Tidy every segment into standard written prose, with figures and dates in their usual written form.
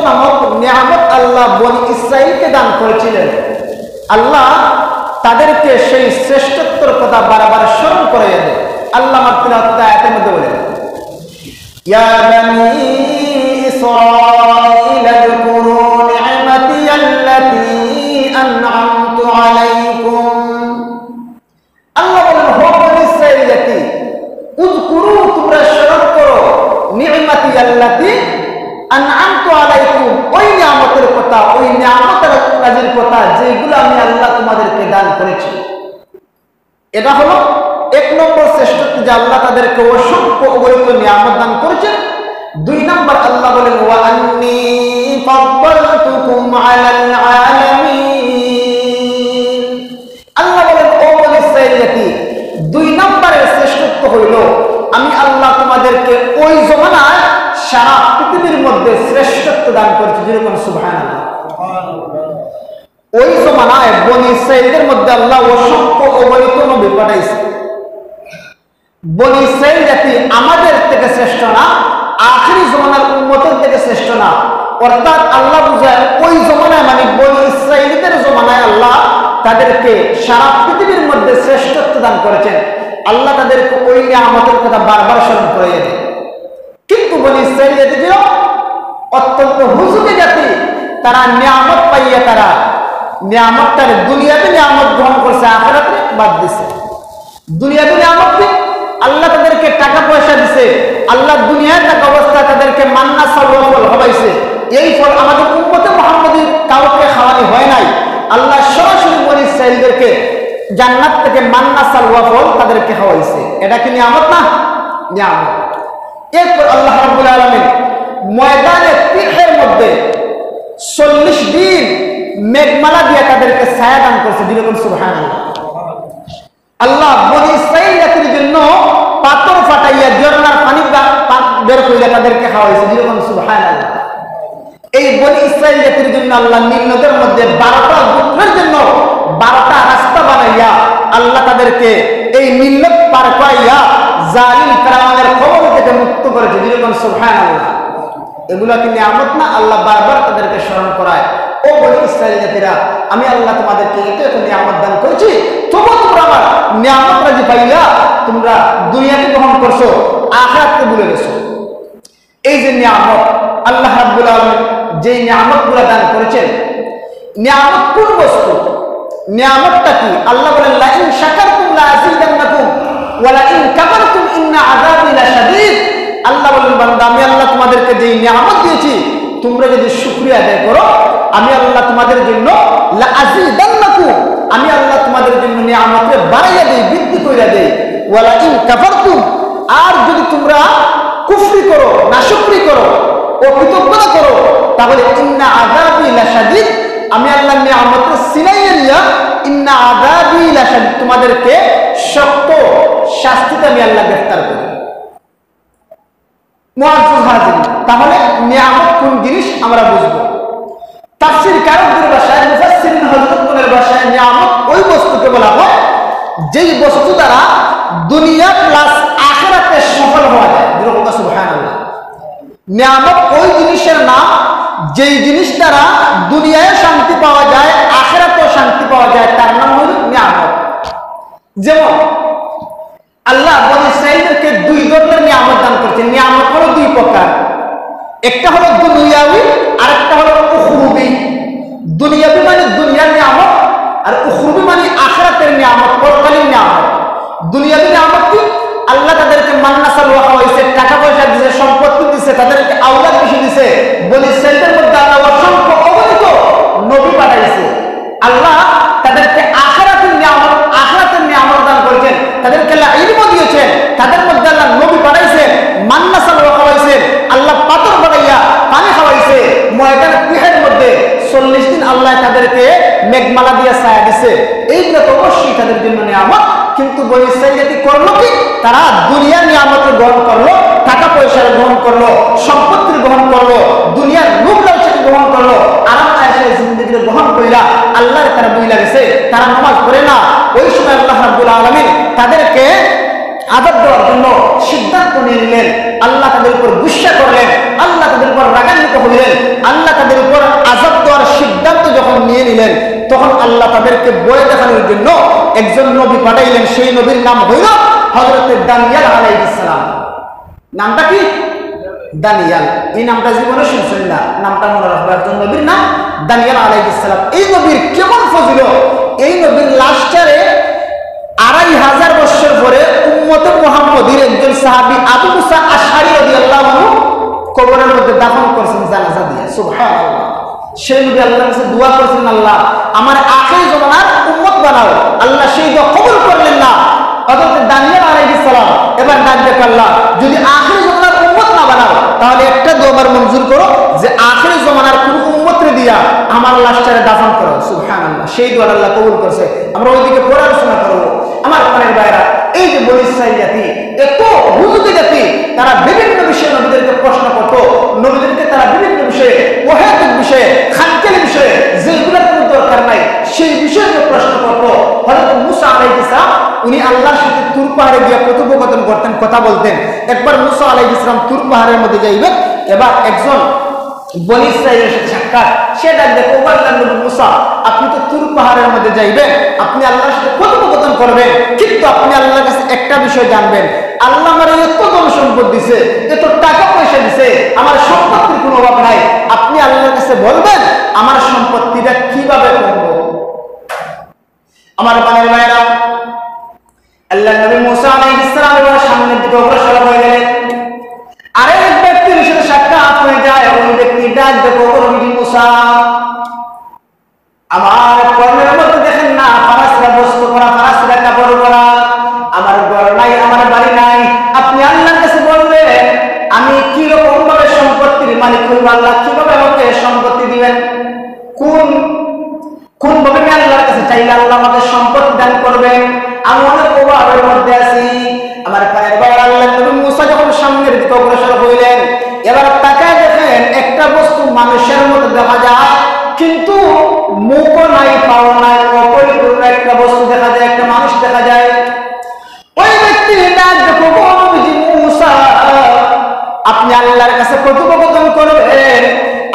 নামক নিয়ামত আল্লাহ বনি ইসরাইলকে দান করেছিলেন, আল্লাহ তাদেরকে সেই শ্রেষ্ঠত্বর কথা বারবার স্মরণ করে দেয়। আল্লাহ মাত্র আয়াতের মধ্যে বলেন, ইয়া বানি ইসরাঈল আযকুরু নি'মাতি আল্লাতী আন'আমতু আলাইকুম। আল্লাহ বলেন, হে বনি ইসরাঈল জাতি, উযকুরু, তোমরা স্মরণ করো, নি'মাতি আল্লাতী আন'আমতু আলাইকুম, ওই নিয়ামতের কথা, ওই নিয়ামতের কাজের কথা যেগুলো আমি আল্লাহ তোমাদেরকে দান করেছি। এটা হলো এক নম্বর শ্রেষ্ঠত্ব, যে আল্লাহ তাদেরকে অসংখ্য অগণিত নিয়ামত দান করেছেন। দুই নম্বর আল্লাহ বলেন, ওয়া আন্নী ফাদ্দালতুকুম আলাল আলামিন। আল্লাহ বলেন, ও বনি ইসরাঈল জাতি, দুই নম্বরের শ্রেষ্ঠত্ব হইল আমি আল্লাহ তোমাদেরকে ওই জমানায় সারা পৃথিবীর মধ্যে শ্রেষ্ঠত্ব দান করেছি। যেরকম সুবহানাল্লাহ, ওই জমানায় বনি ইসরাঈলদের মধ্যে আল্লাহ অসংখ্য অগণিত নবী পাঠাইছে। বনি ইসরাঈল জাতি আমাদের থেকে শ্রেষ্ঠ না, আখিরি জমানার উম্মতের থেকে শ্রেষ্ঠ না। অর্থাৎ আল্লাহ বুঝায় ওই জমানায়, মানে বনি ইসরাঈলদের জমানায় আল্লাহ তাদেরকে সারা পৃথিবীর মধ্যে শ্রেষ্ঠত্ব দান করেছেন। আল্লাহ তাদেরকে ওই নিয়ামতের কথা বারবার স্মরণ করিয়ে দেয়। কিন্তু বনি ইসরাঈল জাতি ছিল অত্যন্ত হুজুগে জাতি। তারা নিয়ামত পাইয়া তারা নিয়ামতটার দুনিয়াতে নিয়ামত গ্রহণ করছে, আখিরাতে বাদ দিছে। দুনিয়াতে নিয়ামত কি? আল্লাহ তাদেরকে টাকা পয়সা দিছে, আল্লাহ দুনিয়ার টাকা অবস্থা তাদেরকে মান্না সালওয়া ফল খাওয়াইছে। এই ফল আমাদের উম্মতে মুহাম্মাদীর কাউকে খাওয়ানো হয় নাই। আল্লাহ সরাসরি বনি ইসরাঈলদেরকে জান্নাত থেকে মান্না সালওয়া ফল তাদেরকে খাওয়াইছে। এটা কি নিয়ামত না? নিয়ামত। এরপর আল্লাহ রাব্বুল আলামিন ময়দানে তিহের মধ্যে 40 দিন মেঘমালা দিয়ে তাদেরকে ছায়া দান করছে। যেরকম সুবহানাল্লাহ, আল্লাহ বনি ইসরাঈল জাতির জন্য পাথর ফাটাইয়া ঝর্ণার পানি বের করে তাদেরকে খাওয়াইছে। যেরকম সুবহানাল্লাহ, এই বনি ইসরাঈল জাতির জন্য আল্লাহ নীল নদের মধ্যে 12টা গোত্রের জন্য 12টা রাস্তা বানাইয়া আল্লাহ তাদেরকে এই নীল নদ পার করাইয়া জালিম ফিরআউনের খবর থেকে মুক্ত করেছে। যেরকম সুবহানাল্লাহ, এগুলা কি নিয়ামত না? আল্লাহ বারবার তাদেরকে স্মরণ করায়, ও বনি ইসরাঈল জাতিরা, আমি আল্লাহ তোমাদেরকে এত নিয়ামত দান করেছি, তবু তোমরা আমার নিয়ামত রাজি পাইয়া তোমরা দুনিয়াকে গ্রহণ করছো, আখিরাতকে ভুলে গেছো। এই যে নিয়ামত আল্লাহ রাব্বুল আলামিন যে নিয়ামতগুলো দান করেছেন, নিয়ামত কোন বস্তু? নিয়ামতটা কি? আল্লাহ বলেন, লা ইন শাকারতুম লা আযীদান্নাকুম ওয়া লা ইন কাফারতুম ইন্না আযাবি লাশাদীদ। আল্লাহ বলেন, বান্দা, আমি আল্লাহ তোমাদেরকে যে নিয়ামত দিয়েছি, তোমরা যদি শুকরিয়া আদায় করো, আমি আল্লাহ তোমাদের জন্য লা আযীদান্নাকুম, আমি আল্লাহ তোমাদের জন্য নিয়ামতকে বাড়াইয়া দেই, বৃদ্ধি কইরা দেই। ওয়া লা ইন কাফারতুম, আর যদি তোমরা কুফরি করো, নাশুকরি করো, অকৃতজ্ঞতা করো, তাহলে ইন্না আযাবি লাশাদীদ, আমি আল্লাহ নিয়ামতের সিনাইয়া নিয়া ইন্না আযাবি লাশাদীদ, তোমাদেরকে শক্ত শাস্তিতে আমি আল্লাহ গ্রেফতার করি। মুআজ্জাজ হাজির, তাহলে নিয়ামত কোন জিনিস আমরা বুঝবো। তাফসীর কারকদের ভাষায়, মুফাসসিরিন হযরতগণের ভাষায় নিয়ামত ওই বস্তুকে বলা হয় যেই বস্তু দ্বারা দুনিয়া প্লাস আখিরাতে সফল হওয়া যায়। সুবহানাল্লাহ, নিয়ামত ওই জিনিসের নাম যেই জিনিস দ্বারা দুনিয়ায় শান্তি পাওয়া যায়, আখিরাতেও শান্তি পাওয়া যায়, তার নাম হলো নিয়ামত। যেমন আল্লাহ বনি ইসরাঈলকে দুই ধরনের নিয়ামত দান করেছেন। নিয়ামত হলো দুই প্রকার, একটা হলো দুনিয়াবি আর একটা হলো উখরুবি। দুনিয়াবি মানে দুনিয়ার নিয়ামত, আর উখরুবি মানে আখিরাতের নিয়ামত, পরকালীন নিয়ামত। দুনিয়াবি নিয়ামত কি? আল্লাহ তাদেরকে মান্না সালওয়া খাওয়াইছে, টাকা পয়সা দিয়েছে, সম্পত্তি দিয়েছে, তাদেরকে আওলাদ বেশি দিয়েছে। বনি ইসরাঈলদের মধ্যে আল্লাহ অসংখ্য অগণিত নবী পাঠাইছে। আল্লাহ তাদেরকে আখিরাতের নিয়ামত দান করেছেন, তাদেরকে আল্লাহ ইলম দিয়েছেন, তাদের মধ্যে আল্লাহ নবী পাঠাইছে, মান্না সালওয়া খাওয়াইছেন, আল্লাহ পাথর বানাইয়া পানি খাওয়াইছে। ময়দানে তিহের মধ্যে 40 দিন আল্লাহ তাদেরকে মেঘমালা দিয়ে ছায়া দিছে। এইগুলো তো অবশ্যই তাদের জন্য নিয়ামত। কিন্তু বনি ইসরাঈল জাতি করলো কি? তারা দুনিয়ার নিয়ামতের গ্রহণ করলো, টাকা পয়সার গ্রহণ করলো, সম্পত্তির গ্রহণ করলো, দুনিয়ার লোভ লালসাকে গ্রহণ করলো, আরাম আয়েশের জিন্দেগি গ্রহণ কইরা আল্লাহর তারা বুইলা গেছে, তারা নামাজ পড়ে না। ওই সময় আল্লাহ রাব্বুল আলামিন তাদেরকে আযাব দেওয়ার জন্য সিদ্ধান্ত নিয়ে নিলেন। আল্লাহ তাদের উপর গুসা করলেন, আল্লাহ তাদের উপর রাগান্বিত হলেন। আল্লাহ তাদের উপর আযাব দেওয়ার সিদ্ধান্ত যখন নিয়ে নিলেন, তখন আল্লাহ তাদেরকে বলে দেখানোর জন্য একজন নবী পাঠাইলেন। সেই নবীর নাম হইল হযরত দানিয়েল আলাইহিস সালাম। নামটা কি? দানিয়েল। এই নামটা জীবনে শুনছেন না, নামটা মনে রাখবেন। একজন নবীর নাম দানিয়েল আলাইহিস সালাম। এই নবীর কেমন ফজিলত! এই নবীর লাশটারে 2500 বছর পরে উম্মতে মুহাম্মদীর একজন সাহাবী আবু মুসা আশআরী রাদিয়াল্লাহু আনহু কবরের মধ্যে দাফন করেছেন জানাজা দিয়ে। সুবহানাল্লাহ। সেই নবী আল্লাহর কাছে দোয়া করেছেন, আল্লাহ আমার আখির জামানার উম্মত বানাও। আল্লাহ সেই দোয়া কবুল করলেন না। হযরত দানিয়েল আলাইহিস সালাম এবার ডাক দিয়ে আল্লাহ, যদি আখির জামানার উম্মত না বানাও তাহলে একটা দোয়া আমার মঞ্জুর করো যে আখির জামানার কোন উম্মতরে দিয়া আমার লাশটারে দাফন করো। সুবহানাল্লাহ। সেই দোয়া আল্লাহ কবুল করেছে। আমরা ওইদিকে পড়ে আলোচনা করব। আমার প্রাণের ভাইরা, এই যে বনী ইসরাঈল জাতি, এত হুজুরি জাতি, তারা বিভিন্ন বিষয়ে নবীদেরকে প্রশ্ন করত। নবীদেরকে তারা বিভিন্ন বিষয়ে, ওয়াহিদের বিষয়ে, খানকের বিষয়ে, যেগুলোর কোনো দরকার নাই সেই বিষয়ে প্রশ্ন করত। হযরত মুসা আলাইহিস সালাম উনি আল্লাহর সাথে তুর পাহাড়ে গিয়ে কথোপকথন করতেন, কথা বলতেন। একবার মুসা আলাইহিস সালাম তুর পাহাড়ের মধ্যে যাইবেন, এবার একজন বনী ইসরাঈলের সাথে সাক্ষাৎ। সেটা দেখো, আল্লাহ নবী মুসা, আপনি তো তুর পাহাড়ের মধ্যে যাইবেন, আপনি আল্লাহর সাথে কথোপকথন করবেন, কিন্তু আপনি আল্লাহর কাছে একটা বিষয় জানবেন, আল্লাহ আমার এত ধন সম্পদ দিছে, এত টাকা পয়সা দিছে, আমার সম্পত্তির কোনো অভাব নাই। আপনি আল্লাহর কাছে বলবেন আমার সম্পত্তিটা কিভাবে করব। আমার প্রাণের ভাইরা, আল্লাহ নবী মুসা আলাইহিস সালামের সামনের দিকে অগ্রসর হয়ে গেলেন। আরেক ব্যক্তির সাথে সাক্ষাৎ হয়ে যায়। ওই ব্যক্তি ডাক দেখো, নবী মুসা, আমার কর্মের মধ্যে দেখেন না ফারাসরা বস্তু করা, ফারাসরা কাপড় করা, আমার ঘর নাই, আমার বাড়ি নাই। আপনি আল্লাহর কাছে বলবেন আমি কি রকম ভাবে সম্পত্তির মালিক হইব, আল্লাহ কিভাবে আমাকে সম্পত্তি দিবেন, কোন ভাবে আমি আল্লাহর কাছে চাইলে আল্লাহ আমাকে সম্পত্তি দান করবেন। আমি অনেক প্রভাবের মধ্যে আছি। আমার পায়ের ভাই, আল্লাহ নবী মুসা যখন সামনের দিকে অগ্রসর হইলেন, এবার তাকায় দেখেন একটা বস্তু মানুষের মতো দেখা যায়, কিন্তু মুখও নাই, পাও নাই, অপরিপূর্ণ একটা বস্তু দেখা যায়, একটা মানুষ দেখা যায়। ওই ব্যক্তি ডাক দেখো, নবী মুসা, আপনি আল্লাহর কাছে কথোপকথন করবেন,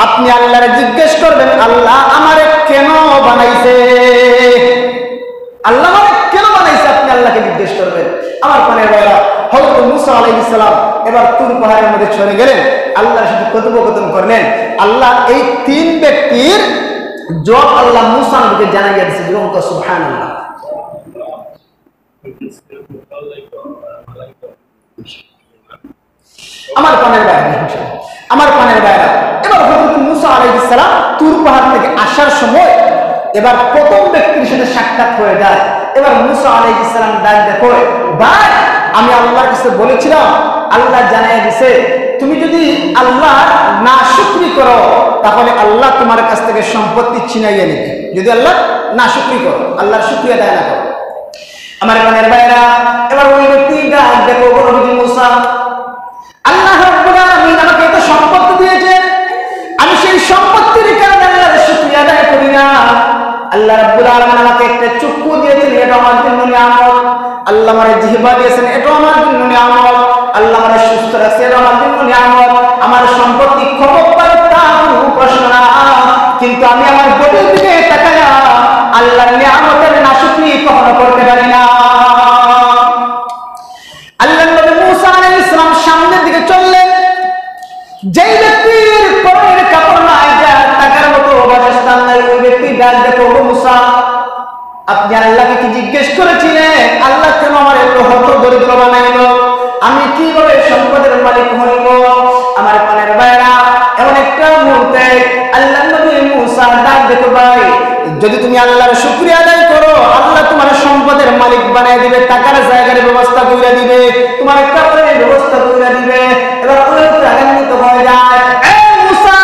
আপনি আল্লাহরে জিজ্ঞেস করবেন আল্লাহ আমারে কেন বানাইছে, আল্লাহ আমারে কেন বানাইছে, আপনি আল্লাহকে জিজ্ঞেস করবেন। আমার প্রাণের ভাইরা, হযরত মুসা আলাইহিস সালাম এবার তুর পাহাড়ের মধ্যে চলে গেলেন, আল্লাহর সাথে কথোপকথন করলেন। আল্লাহ এই তিন ব্যক্তির জবাব আল্লাহ মুসা নবীকে জানাইয়া দিয়েছে। সুবহানাল্লাহ। আমার প্রাণের ভাইরা, এবার হযরত মুসা আলাইহিস সালাম তুর পাহাড় থেকে আসার সময় এবার প্রথম ব্যক্তির সাথে সাক্ষাৎ হয়ে যায়। এবার মুসা আলাইহিস সালাম ডাক দেখো, ভাই আমি আল্লাহর কাছে বলেছিলাম, আল্লাহ জানাইয়া দিয়েছে তুমি যদি আল্লাহ নাশুকরি করো তাহলে আল্লাহ তোমার কাছ থেকে সম্পত্তি ছিনাইয়া নেবে, যদি আল্লাহ নাশুকরি করো, আল্লাহর শুকরিয়া আদায় না করো। আমার প্রাণের ভাইরা, এবার ওই ব্যক্তি ডাক দেখো, নবী মুসা, আল্লাহ রাব্বুল আলামিন আমাকে এত সম্পত্তি দিয়েছেন, আমি সেই সম্পত্তির কারণে আল্লাহর শুকরিয়া আদায় করি না। আল্লাহ রাব্বুল আলামিন আমাকে একটা চক্ষু দিয়েছেন, এটা আমার জন্য নিয়ামত। আল্লাহ আমারে জিহ্বা দিয়েছেন, এটা আমার জন্য নিয়ামত। আল্লাহ আমারে সুস্থ রাখছেন, এটা আমার জন্য নিয়ামত। আমার সম্পত্তি খবর পাই তা কোনো প্রশ্ন না, কিন্তু আমি আমার বডির দিকে তাকায়া আল্লাহর নিয়ামতের নাশুকরি কখনো করতে পারি না। আল্লাহ নবী মুসা আলাইহিস সালাম সামনের দিকে চললেন। যেই ব্যক্তির পরনের কাপড় নাই, যার টাকার মতো বাসস্থান নাই, ওই ব্যক্তি ডাক দেখো, মুসা আপনি আল্লাহকে কি জিজ্ঞেস করেছিলেন আল্লাহ কেন আমার এত হত দরিদ্র বানাইলো, আমি কিভাবে সম্পদের মালিক হইব? আমার প্রাণের ভাইরা, এমন একটা মুহূর্তে আল্লাহ নবী মুসা ডাক দেখো, ভাই যদি তুমি আল্লাহর শুকরিয়া আদায় করো আল্লাহ তোমার সম্পদের মালিক বানাই দিবে, টাকার জায়গার ব্যবস্থা করে দিবে, তোমার কাপড়ের ব্যবস্থা করে দিবে। এবার ওই রাগান্বিত হয়ে যায়, মুসা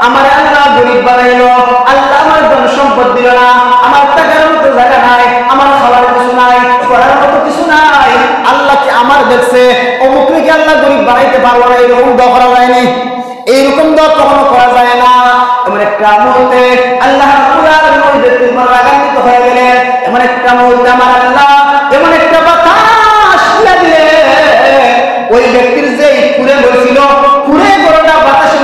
আমার আল্লাহ গরিব বানাইলো, আল্লাহ আমার ধন সম্পদ দিল না, আমার টাকার মতো জায়গা নাই, আমার খাবার কিছু নাই, পড়ার মতো কিছু নাই, আল্লাহ কি আমার দেখছে অমুককে কি আল্লাহ গরিব বানাইতে পারবো না? এরকম দোয়া করা যায়নি, এইরকম দোয়া কখনো করা যায় না। এমন একটা মুহূর্তে আল্লাহ রাব্বুল আলামিন ওই ব্যক্তির উপর রাগান্বিত হয়ে গেলেন। এমন একটা মুহূর্তে আমার আল্লাহ এমন একটা বাতাস দিয়া দিলেন, ওই ব্যক্তির যে কুড়ে বলছিল, কুড়ে গড়টা বাতাসে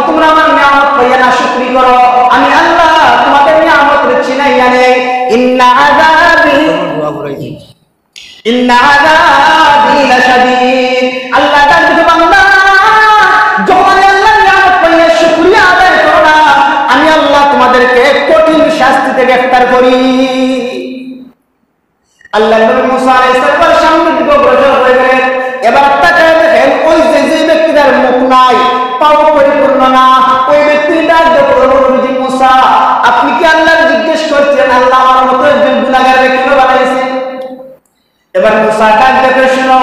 তোমরা আমার নিয়ামত পাইয়া না শুকরি করো, আমি আল্লাহ তোমাদের নিয়ামতের চিনাইয়া নেই। ইন্না আযাবি লাশাদীদ। আল্লাহ তাআলা বলেন বান্দা যখন আল্লাহর নিয়ামত পাইয়া শুকরিয়া আদায় করো না, আমি আল্লাহ তোমাদেরকে কঠিন শাস্তি থেকে গ্রেফতার করি। আল্লাহ নবী মুসা আলাইহিস সালামের সামনে দিকে অগ্রসর হয়ে গেলেন। এবার তাকায় দেখেন ওই যে ব্যক্তিটার মুখ নাই, পাও পরিপূর্ণ না, ওই ব্যক্তিটার নবী মুসা আপনি কি আল্লাহর জিজ্ঞেস করছেন আল্লাহ আমার মতো একজন গুনাহগারকে কেন বানাইছেন? এবার মুসা ডাক দেখে শোনো,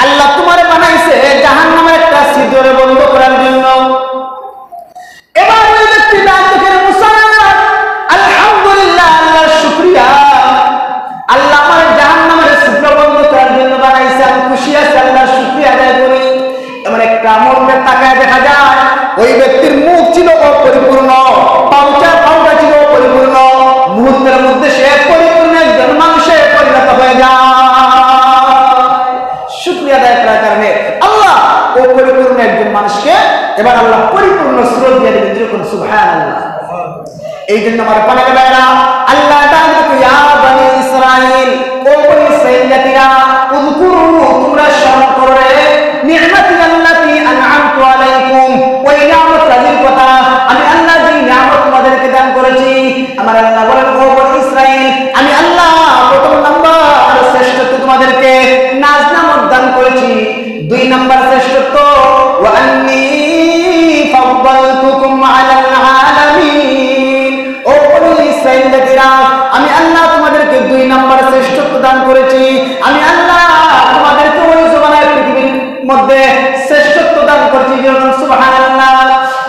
আল্লাহ তোমারে বানাইছে জাহান্নামের একটা ছিদ্র বন্ধ করার জন্য। এবার ওই ব্যক্তি ডাক দেখে মুসা আলহামদুলিল্লাহ আল্লাহর শুকরিয়া, আল্লাহ আমার জাহান্নামের ছিদ্র বন্ধ করার জন্য বানাইছে, আমি খুশি আছি, আল্লাহর শুকরিয়া আদায় করি। এমন একটা মুহূর্তে তাকায় দেখা যায় ওই ব্যক্তির মুখ ছিল অপরিপূর্ণ, পাউটা ছিল অপরিপূর্ণ, মুহূর্তের মধ্যে সে পরিপূর্ণ একজন মানুষে পরিণত হয়ে যায়। শুকরিয়া আদায় করার কারণে আল্লাহ ও পরিপূর্ণ একজন মানুষকে এবার আল্লাহ পরিপূর্ণ স্রোত দিয়ে দেবেন, যেরকম সুবহানাল্লাহ। এই জন্য আমার পানে ভাইরা আল্লাহ তাআলা ইয়া বনি ইসরাইল, ও বনি ইসরাইল জাতিরা, উযকুরু তোমরা স্মরণ করো নি'মাতি আল্লাতী আন'আমতু আলাইকুম, ওই নিয়ামত রাজির কথা আমি আল্লাহ যে নিয়ামত তোমাদেরকে দান করেছি। আমার আল্লাহ বলেন ও বনি ইসরাইল আমি আল্লাহ প্রথম নাম্বার শ্রেষ্ঠত্ব তোমাদেরকে নাজ নামত দান করেছি। দুই নাম্বার শ্রেষ্ঠত্ব ওয়া আন্নী ফাদ্দালতুকুম আলাল আলামিন, ও বনি ইসরাইল জাতিরা আমি আল্লাহ তোমাদেরকে দুই নাম্বার শ্রেষ্ঠত্ব দান করেছি। আমি আল্লাহ তোমাদেরকে ওই জমানায় পৃথিবীর মধ্যে শ্রেষ্ঠত্ব দান করেছি, যেরকম সুবহানাল্লাহ।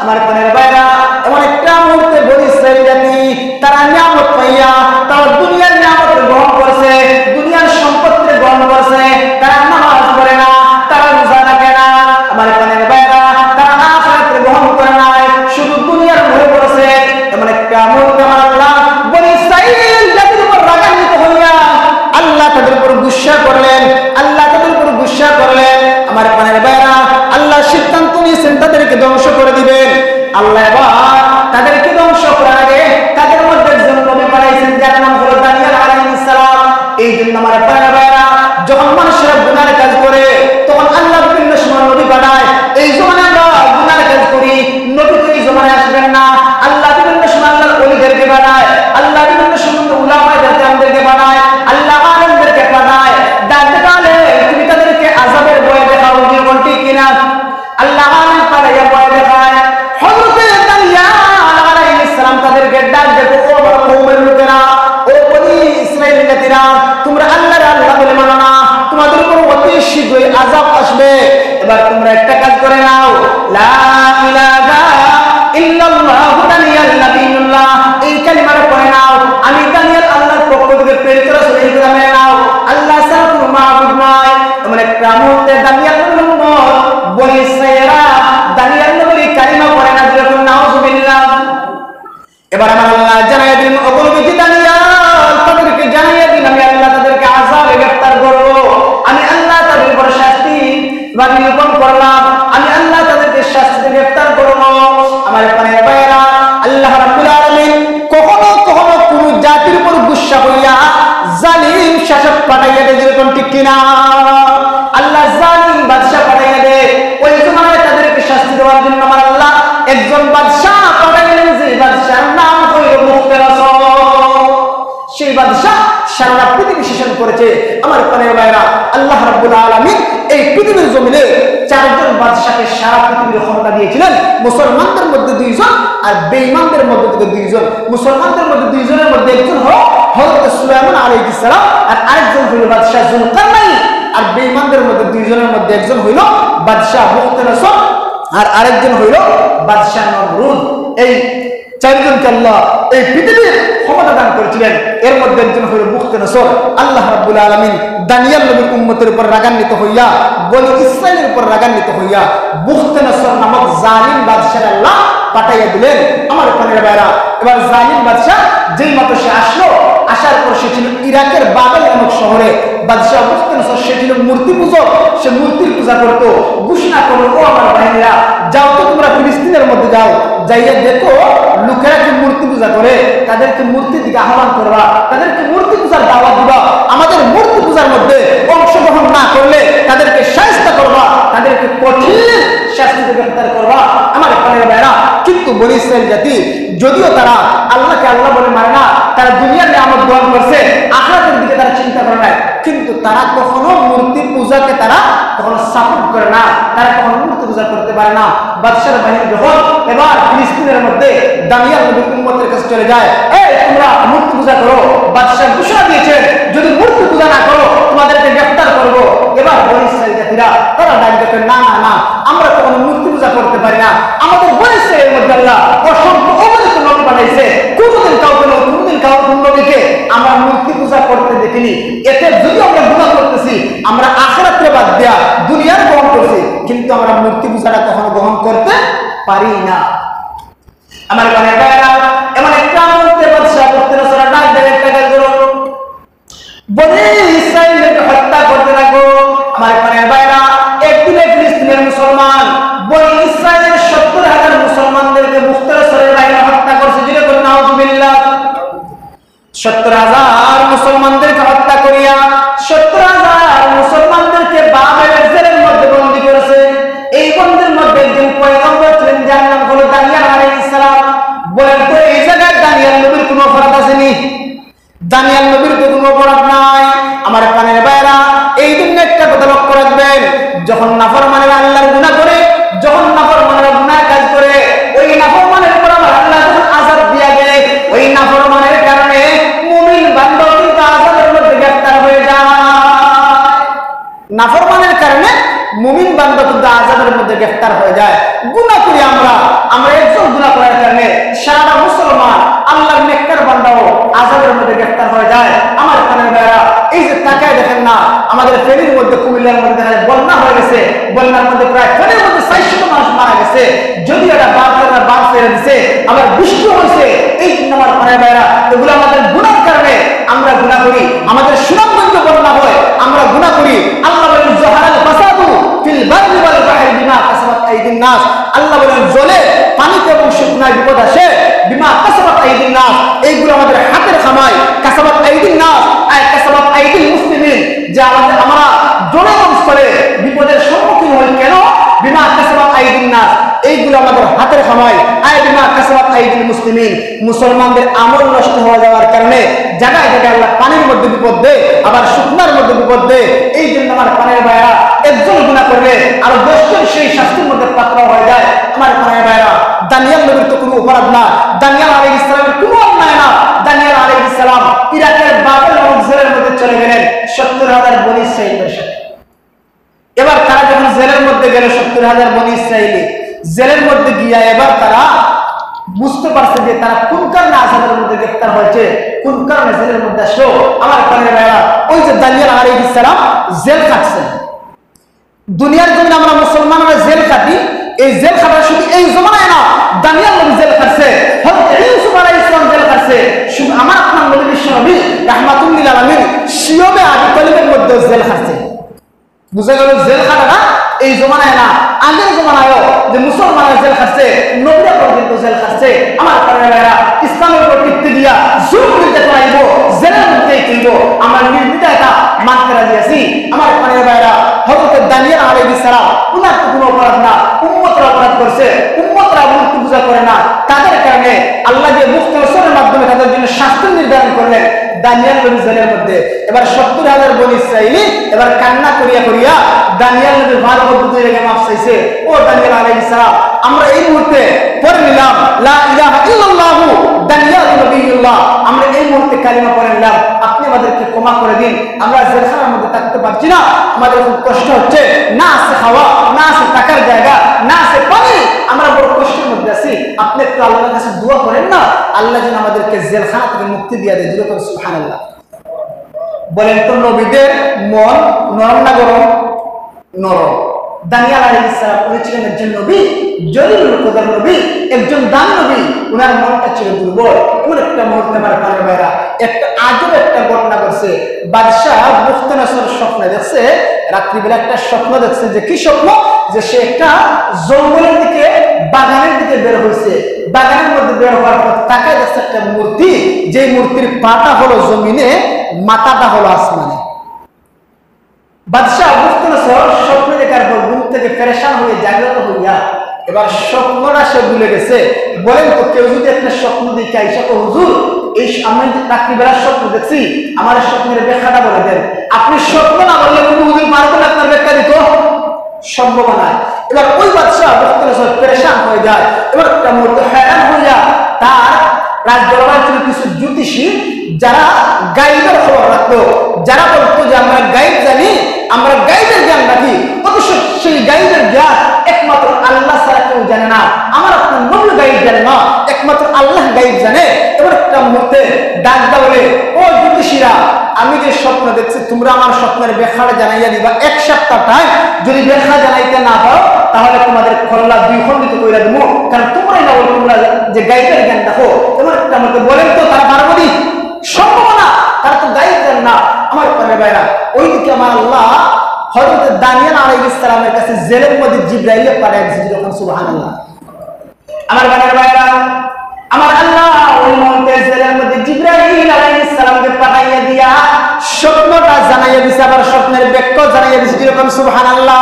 আমার প্রাণের ভাইরা এমন একটা মুহূর্তে বনি ইসরাইল জাতি তারা নিয়ামত পাইয়া তারা দুনিয়ার নিয়ামত গ্রহণ করছে, দুনিয়ার সম্পত্তি গ্রহণ করছে, তারা নামাজ পড়ে না, তারা রোজা রাখে না। আমার প্রাণের ভাইরা তারা আখিরাত গ্রহণ করে না, শুধু দুনিয়ার মোহে পড়ছে। এমন একটা মুহূর্তে আমার আল্লাহ বনি ইসরাইল জাতির উপর রাগান্বিত হইয়া আল্লাহ তাদের উপর গুসা করলেন, আল্লাহ তাদের উপর গুসা করলেন। আমার প্রাণের ভাইরা আল্লাহ সিদ্ধান্ত নিয়েছেন তাদেরকে ধ্বংস করে দিবেন। আল্লাহ এবার তাদেরকে ধ্বংস করার আগে তাদের মধ্যে একজন নবী পাঠাইছেন যার নাম হলো দানিয়েল আলাইহিস সালাম। এই জন্য আমার প্রাণের ভাইরা যখন মানুষেরা গুনার কাজ করে তখন আল্লাহ বিভিন্ন সময় নবী পাঠায়। এই জমানায় আমরা গুনার কাজ করি, নবী তো এই জমানায় আসবেন না। আল্লাহ বিভিন্ন সময় আল্লাহর ওলিদেরকে পাঠায়, আল্লাহ বিভিন্ন সময় উলামাদেরকে আমাদেরকে পাঠায়, আল্লাহ আলেমদেরকে পাঠায়। ডাকতে পারলে তুমি তাদেরকে আযাবের ভয় দেখাও, যেমন ঠিক কিনা? আল্লাহ আলেম পাঠাইয়া ভয় দেখায়। হযরতে দানিয়েল আলাইহিস সালাম তাদেরকে ডাক দেখো, ও আমার কওমের লোকেরা, ও বনি ইসরাইল জাতিরা, তোমরা আল্লাহর আল্লাহ বলে মানো না, তোমাদের উপর অতি শীঘ্রই আযাব আসবে। এবার তোমরা একটা কাজ করে নাও, লা ইলাহা ইল্লাল্লাহু দানিয়েল নাবিয়ুল্লাহ, এই কালিমাটা পড়ে নাও। আমি দানিয়েল আল্লাহর পক্ষ থেকে প্রেরিত রাসূল, এই কথা মেনে নাও। আল্লাহ ছাড়া কোনো মাবুদ নাই। এমন একটা মুহূর্তে দানিয়েল বনি ইসরাইলরা দানিয়েল নবীর কালিমা পড়ে না, যেরকম নাউযুবিল্লাহ। এবার আমার আল্লাহ জানাইয়া দিন অবলম্বিত দানিয়েল তাদেরকে জানাইয়া দিন আমি আল্লাহ তাদেরকে আযাবে গ্রেফতার করব, আমি আল্লাহ তাদের উপর শাস্তি নিরূপণ করলাম, আমি আল্লাহ তাদেরকে শাস্তি গ্রেফতার করব। আমার প্রাণের ভাইয়েরা আল্লাহ রাব্বুল আলামিন কখনো কখনো কোন জাতির উপর গুসা হইয়া জালিম শাসক পাঠাইয়া দেয়, যেরকম ঠিক কিনা? আল্লাহ জালিম বাদশা পাঠাইয়া দেয়। ওই জমানায় তাদেরকে শাস্তি দেওয়ার জন্য আমার আল্লাহ একজন বাদশা পাঠাইলেন, যে বাদশার নাম হইল মুখতারাসর। সেই বাদশা সারা পৃথিবী শাসন করেছে। আমার প্রাণের ভাইরা আল্লাহ রাব্বুল আলামিন এই পৃথিবীর জমিনে চারজন বাদশাকে সারা পৃথিবীর ক্ষমতা দিয়েছিলেন। মুসলমানদের মধ্যে দুইজন আর বেঈমানদের মধ্যে থেকে দুইজন। মুসলমানদের মধ্যে দুইজনের মধ্যে একজন হলো হযরত সুলাইমান আলাইহিস সালাম, আর আরেকজন হলো বাদশা যুলকারনাইন। আর বেঈমানদের মধ্যে দুইজনের মধ্যে একজন হইল বাদশা মুখতারাসর, আর আরেকজন হইল বাদশা নমরুদ। এই চারজনকে আল্লাহ এই পৃথিবীর ক্ষমতা দান করেছিলেন। এর মধ্যে একজন হইল মুখতারাসর। আল্লাহ রাব্বুল আলামিন দানিয়েল নবীর উম্মতের উপর রাগান্বিত হইয়া, বনি ইসরাইলের উপর রাগান্বিত হইয়া মুখতারাসর নামক জালিম বাদশার আল্লাহ পাঠাইয়া দিলেন। আমার প্রাণের ভাইরা এবার জালিম বাদশা যেই মাত্র সে আসলো আসার পর সে ছিল ইরাকের বাবেল নামক শহরে বাদশাহ বুখতানসর, সে ছিল মূর্তি পূজক, সে মূর্তির পূজা করতো। ঘোষণা করলো, ও আমার বাহিনীরা, যাও তো তোমরা ফিলিস্তিনের মধ্যে যাও, যাইয়া দেখো লোকেরা কি মূর্তি পূজা করে, তাদেরকে মূর্তির দিকে আহ্বান করবা, তাদেরকে মূর্তি পূজার দাওয়াত দিবা। আমাদের মূর্তি পূজার মধ্যে অংশগ্রহণ না করলে তাদেরকে শাস্তি করবা, তাদেরকে কঠিন শাস্তিতে গ্রেফতার করবা। আমার প্রাণের ভাইরা, কিন্তু বনী ইসরাইল জাতি যদিও তারা আল্লাহকে আল্লাহ বলে মানে না, তারা দুনিয়ার নিয়ামত গ্রহণ করছে, আখিরাতের দিকে তারা চিন্তা করে নাই, কিন্তু তারা কখনো মূর্তি পূজাকে তারা কখনো সাপোর্ট করে না, তারা কখনো মূর্তি পূজা করতে পারে না। বাদশার বাহিনী যখন এবার ফিলিস্তিনের মধ্যে দানিয়াল নবীর উম্মতের কাছে চলে যায়, এই তোমরা মূর্তি পূজা করো, বাদশা ঘোষণা দিয়েছেন যদি মূর্তি পূজা না করো তোমাদেরকে গ্রেফতার করবো। এবার বনী ইসরাইল জাতিরা তারা ডাক দেখে, না না না, আমরা কখনো মূর্তি পূজা করতে পারি না, আমাদের বনী ইসরাইলের মধ্যে আল্লাহ অসংখ্য অগণিত নবী বানাইছে, কোনদিন কাউকে নবীকে আমরা মূর্তি পূজা করতে দেখিনি। এতে যদি আমরা গুনাহ করতেছি, আমরা আখিরাতকে বাদ দেয়া দুনিয়ার গ্রহণ করছি, কিন্তু আমরা মূর্তি পূজাটা কখনো গ্রহণ করতে পারি না। আমার গানের ভাইরা, এমন একটা মুহূর্তে বাদশা বুখতানসর ডাক দেয়, একটা কাজ করো, বনী ইসরাইলকে হত্যা করতে লাগো। আমার গানের ভাইরা, একদিনে ফিলিস্তিনের মুসলমান বনী ইসরাইলের 70,000 মুসলমানদেরকে বুখতানসরের বাহিনী হত্যা করছে। যেটা করে নাউজুবিল্লাহ, 70,000 মুসলমানদেরকে হত্যা করিয়া 70,000 মুসলমানদেরকে বাবেলের জেলের মধ্যে বন্দী করেছে। এই বন্দির মধ্যে একজন পয়গম্বর ছিলেন, যার নাম হলো দানিয়েল আলাইহিস সালাম। বলেন তো এই জায়গায় দানিয়েল নবীর কোনো অপরাধ আসেনি? দানিয়েল নবীর তো কোনো অপরাধ নাই। আমার কানের ভাইরা, এই জন্য একটা কথা লক্ষ্য রাখবেন, যখন নাফরমানেরা আল্লাহর গুনাহ করে, যখন নাফরমানেরা গুনাহ কাজ করে, ওই নাফরমানের উপর আমার আল্লাহ যখন আযাব দিয়া গেলে, ওই নাফরমানের কারণে মুমিন বান্দা কিন্তু আযাবের মধ্যে গ্রেফতার হয়ে যায়। নাফরমানের কারণে মুমিন বান্দা কিন্তু আযাবের মধ্যে গ্রেফতার হয়ে যায়। গুনাহ করি আমরা একজন গুনাহ করার কারণে সারা মুসলমান আল্লাহর নেককার বান্দাও আযাবের মধ্যে গ্রেফতার হয়ে যায়। আমার কানের ভাইরা, এই যে তাকায় দেখেন না, আমাদের ফেনীর মধ্যে, কুমিল্লার মধ্যে দেখা যায় বন্যা হয়ে গেছে, বন্যার মধ্যে প্রায় ফেনীর মধ্যে 400 মানুষ মারা গেছে। যদি এটা বাদ ফেলে দিছে, আবার বৃষ্টি হয়েছে, এই জন্য আমার কানের ভাইরা, এগুলো আমাদের গুনার কারণে আমরা গুনাহ করি। আমাদের সুনামগঞ্জ বন্যা হয়, আমরা গুনাহ করি। আল্লাহ বলেন, যাহারাল ফাসাদু ফিল বাররি ওয়াল বাহরি বিমা কাসাবাত আইদিন নাস। আল্লাহ বলেন, জলে পানিতে এবং শুকনায় বিপদ আসে বিমা কাসাবাত আইদিন নাস, এইগুলো আমাদের হাতের কামাই। কাসাবাত আইদিন নাস আর কাসাবাত আইদিল মুসলিমিন, যে আমরা জলে স্থলে বিপদের সম্মুখীন হই কেন? বিমা কাসাবাত আইদিন নাস, এইগুলো আমাদের হাতের কামাই। আয় বিমা কাসাবাত আইদিল মুসলিমিন, মুসলমানদের আমল নষ্ট হয়ে যাওয়ার কারণে জায়গায় জায়গায় আল্লাহ পানির মধ্যে বিপদ দেয়, আবার শুকনার মধ্যে বিপদ দেয়। এই জন্য আমার পানির ভাইরা, একজন গুনাহ করলে আরো 10 জন সেই শাস্তির মধ্যে পাত্র হয়ে যায়। আমার পানির ভাইরা, দানিয়েল নবীর তো কোনো অপরাধ না, দানিয়েল আলাইহিস সালামের কোনো অন্যায় না। দানিয়েল আলাইহিস সালাম ইরাকের বাবেল নামক জেলের মধ্যে চলে গেলেন 70,000 বনী ইসরাইলের সাথে। এবার তারা যখন জেলের মধ্যে গেল, 70,000 বনী ইসরাইলি জেলের মধ্যে গিয়া এবার তারা বুঝতে পারছে যে তারা কোন কারণে আযাবের মধ্যে গ্রেফতার হয়েছে, কোন কারণে জেলের মধ্যে আসলো। আমার প্রাণের ভাইরা, ওই যে দানিয়েল আলাইহিস সালাম জেল কাটছেন। দুনিয়ার জন্য আমরা মুসলমানরা জেল কাটি, এই জেল কাটা শুধু এই জমানায় না, দানিয়েল নবী জেল কাটছে, হযরত ইউসুফ আলাইহিস সালাম জেল কাটছে, শুধু আমার আপনার নবী বিশ্ব নবী রাহমাতুল লিল আলামিন শিয়বে আবি তালিবের মধ্যে জেল কাটছে। বুঝা গেল, জেল কাটাটা এই জমানায় না, আগের জমানায়ও যে মুসলমানরা জেল খাচ্ছে, নবীরা পর্যন্ত জেল খাচ্ছে। আমার ভাইরা, ইসলামের উপর টিকতে দিয়া জুলুম নির্যাতন আইব, জেলের মধ্যেই তুলব, আমরা নির্বিধাতা মানতে রাজি আছি। আমার ভাইরা, হযরত দানিয়েল আলাইহিস সালাম, উনার তো কোনো অপরাধ না, উম্মতরা অপরাধ করছে, উম্মতরা মূর্তি পূজা করে না, তাদের কারণে আল্লাহ যে মুখতাসরের মাধ্যমে তাদের জন্য শাস্তি নির্ধারণ করলেন দানিয়েল নবী জেলের মধ্যে। এবার 70,000 বনী ইসরাইলি এবার কান্না করিয়া করিয়া দানিয়েল নবীর ভালো পদ্ধতি রেখে মাফ চাইছে। ও দানিয়েল আলাইহিস সালাম, আমরা এই মুহূর্তে পড়ে নিলাম লা ইলাহা ইল্লাল্লাহ দানিয়েল নবিয়ুল্লাহ, আমরা এই মুহূর্তে কালিমা পড়ে নিলাম, আপনি আমাদেরকে ক্ষমা করে দিন। আমরা জেলখানার মধ্যে থাকতে পারছি না, আমাদের খুব কষ্ট হচ্ছে, না আছে খাওয়া, না আছে থাকার জায়গা, না আছে পানি, আমরা বড় কষ্টের মধ্যে আছি। আপনি একটু আল্লাহর কাছে দোয়া করেন না, আল্লাহ যেন আমাদেরকে জেলখানা থেকে মুক্তি দিয়ে দেয়। জোরে করে সুবহানাল্লাহ বলেন তো। নবীদের মন নরম না গরম? নরম। দানিয়েল আলাইহিস সালাম উনি ছিলেন একজন নবী, জলিলুল কদর নবী, একজন দামি নবী। ওনার মনটা ছিল দুর্বল। কোন একটা মুহূর্তে আমার প্রাণের ভাইরা একটা আজব একটা ঘটনা করছে। বাদশাহ বুখতানেসর স্বপ্ন দেখছে, রাত্রিবেলা একটা স্বপ্ন দেখছে। যে কি স্বপ্ন? যে সে একটা জঙ্গলের দিকে, বাগানের দিকে বের হয়েছে। বাগানের মধ্যে বের হওয়ার পর তাকায় দেখছে একটা মূর্তি, যে মূর্তির পাটা হলো জমিনে, মাথাটা হলো আসমানে। বাদশাহ বুখতানেসর স্বপ্ন দেখার পর ঘুম থেকে পেরেশান হয়ে জাগ্রত হইয়া এবার স্বপ্নটা সে ভুলে গেছে। বলেন তো, কেউ যদি একটা স্বপ্ন দেখে আইসা তো হুজুর এই আমি রাত্রিবেলা স্বপ্ন দেখছি, আমার স্বপ্নের ব্যাখ্যাটা বলে দেন। আপনি স্বপ্ন না বললে কিন্তু হুজুর পারবেন আপনার ব্যাখ্যা দিত? সম্ভব না। এবার ওই বাদশাহ বুখতানেসর পেরেশান হয়ে যায়। এবার একটা মুহূর্তে হয়রান হইয়া তার রাজদরবার ছিল কিছু জ্যোতিষী, যারা গাইবের খবর রাখতো, যারা বলতো যে আমরা গাইব জানি, আমরা গাইবের জ্ঞান রাখি, অবশ্য সেই গাইবের জ্ঞান একমাত্র আল্লাহ ছাড়া কেউ জানে না। আমার আপনার নবী গাইব জানে না, একমাত্র আল্লাহ গাইব জানে। এবার একটা মুহূর্তে ডাক দা বলে, ও জ্যোতিষীরা, আমি যে স্বপ্ন দেখছি তোমরা আমার স্বপ্নের ব্যাখ্যাটা জানাইয়া দিবা। 1 সপ্তাহ টাইম, যদি ব্যাখ্যা জানাইতে না পাও তাহলে তোমাদের খোলা 2 খণ্ডিত করে দেবো, কারণ তোমরাই না বলো তোমরা যে গাইবের জ্ঞান দেখো। এবার একটা আমাকে বলেন তো তারা পারবো নি? সম্ভব না, তারা তো গাইব জান না। আমার প্রাণের ভাইরা, ওইদিকে আমার আল্লাহ হযরত দানিয়েল আলাইহিস সালামের কাছে জেলের মধ্যে জিবরাইল পাঠায় দিয়েছে। যখন সুবহানাল্লাহ, আমার প্রাণের ভাইরা, আমার আল্লাহ ওই মুহূর্তে জেলের মধ্যে জিবরাইল আলাইহিস সালামকে পাঠাইয়া দিয়া স্বপ্নটা জানাইয়া দিয়েছে, আবার স্বপ্নের ব্যাখ্যা জানাইয়া দিয়েছে। যেরকম সুবহানাল্লাহ।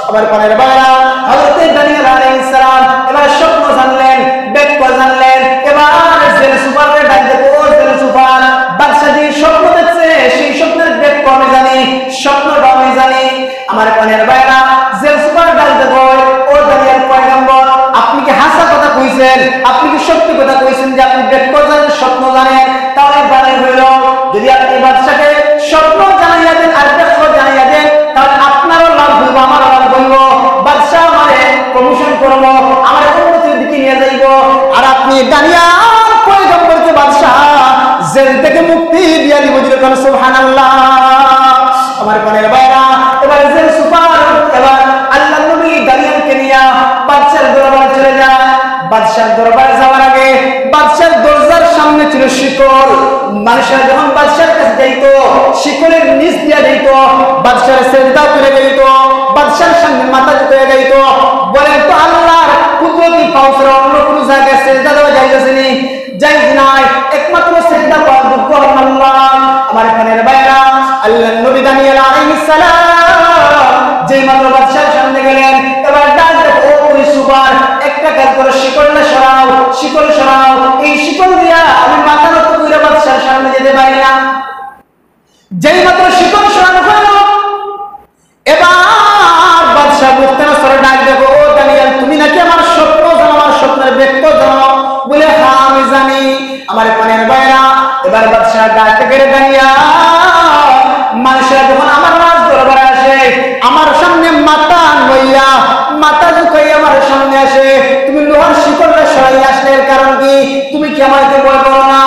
আমার প্রাণের ভাইরা, হযরত দানিয়েল আলাইহিস সালাম এবার স্বপ্ন জানলেন, ব্যাখ্যা জানলেন। এবার জেল সুপারকে ডাক দেবো, ও জেল সুপার, বাদশা যে স্বপ্ন দেখছে সেই স্বপ্নের ব্যাখ্যা আমি জানি, স্বপ্নটা আমি জানি। আমার প্রাণের ভাইরা, জেল সুপার ডাক দেবো, ও দানিয়েল পয়গম্বর, আপনি কি হাসা কথা কইছেন? আপনি কি সত্যি কথা কইছেন যে আপনি ব্যাখ্যা জানেন, স্বপ্ন জানেন? তাহলে বানাই হইল, যদি আপনি বাদশাকে স্বপ্ন জানাইয়া দেন আর ব্যাখ্যা জানাইয়া দেন, তাহলে আপনারও লাভ হইব, আমারও লাভ হইব। বাদশা আমারে কমিশন করবো, আমার উন্নতির দিকে নিয়ে যাইব। আর আপনি দানিয়েল পয়গম্বরকে বাদশা জেল থেকে মুক্তি দিয়া দিব। যেরকম সুবহানাল্লাহ। আমার প্রাণের ভাইরা, এবার জেল সুপার এবার আল্লাহর নবী দানিয়েলকে নিয়ে বাদশার দরবারে চলে যায়। বাদশার দরবারে যাওয়ার আগে বাদশার দরজার সামনে ছিল শিকল। মানুষরা যখন বাদশার কাছে যাইত, শিকলের নিচ দিয়া যাইত, বাদশার সেজদা করে যাইত, বাদশার সামনে মাথা ঝুঁকে যাইত। বলেন তো, আল্লাহর কুদরতি পাওয়ার অন্য কোনো জায়গায় সেজদা দেওয়া যাইতেছে নি? যাইজ নাই, একমাত্র সেজদা করার যোগ্য আল্লাহ। আমার প্রাণের ভাইরা, আল্লাহর নবী দানিয়েল আলাইহিস সালাম যেই মাত্র বাদশার সামনে গেলেন, এবার ডাক দেখো, ওই সুপার, একটা কাজ করে শিকলটা সরাও, শিকল সরাও। এই শিকল দিয়া আমি মাথা নত করে বাদশার সামনে যেতে পারি না। যেই মাত্র শিকল সরানো হলো, এবার বাদশা বুখতানেসর ডাক দেখো, ও দানিয়েল, তুমি নাকি আমার স্বপ্ন জানো, আমার স্বপ্নের ব্যাখ্যা জানো? বলে, হ্যাঁ আমি জানি। আমার প্রাণের ভাইরা, এবার বাদশা ডাক থেকে, দানিয়েল, মানুষেরা যখন আমার রাজ দরবারে আসে, আমার সামনে মাথা নইয়া, মাথা ঝুঁকাইয়া আমার সামনে আসে, তুমি লোহার শিকলটা সরাইয়া আসলে এর কারণ কি? তুমি কি আমাকে ভয় করো না?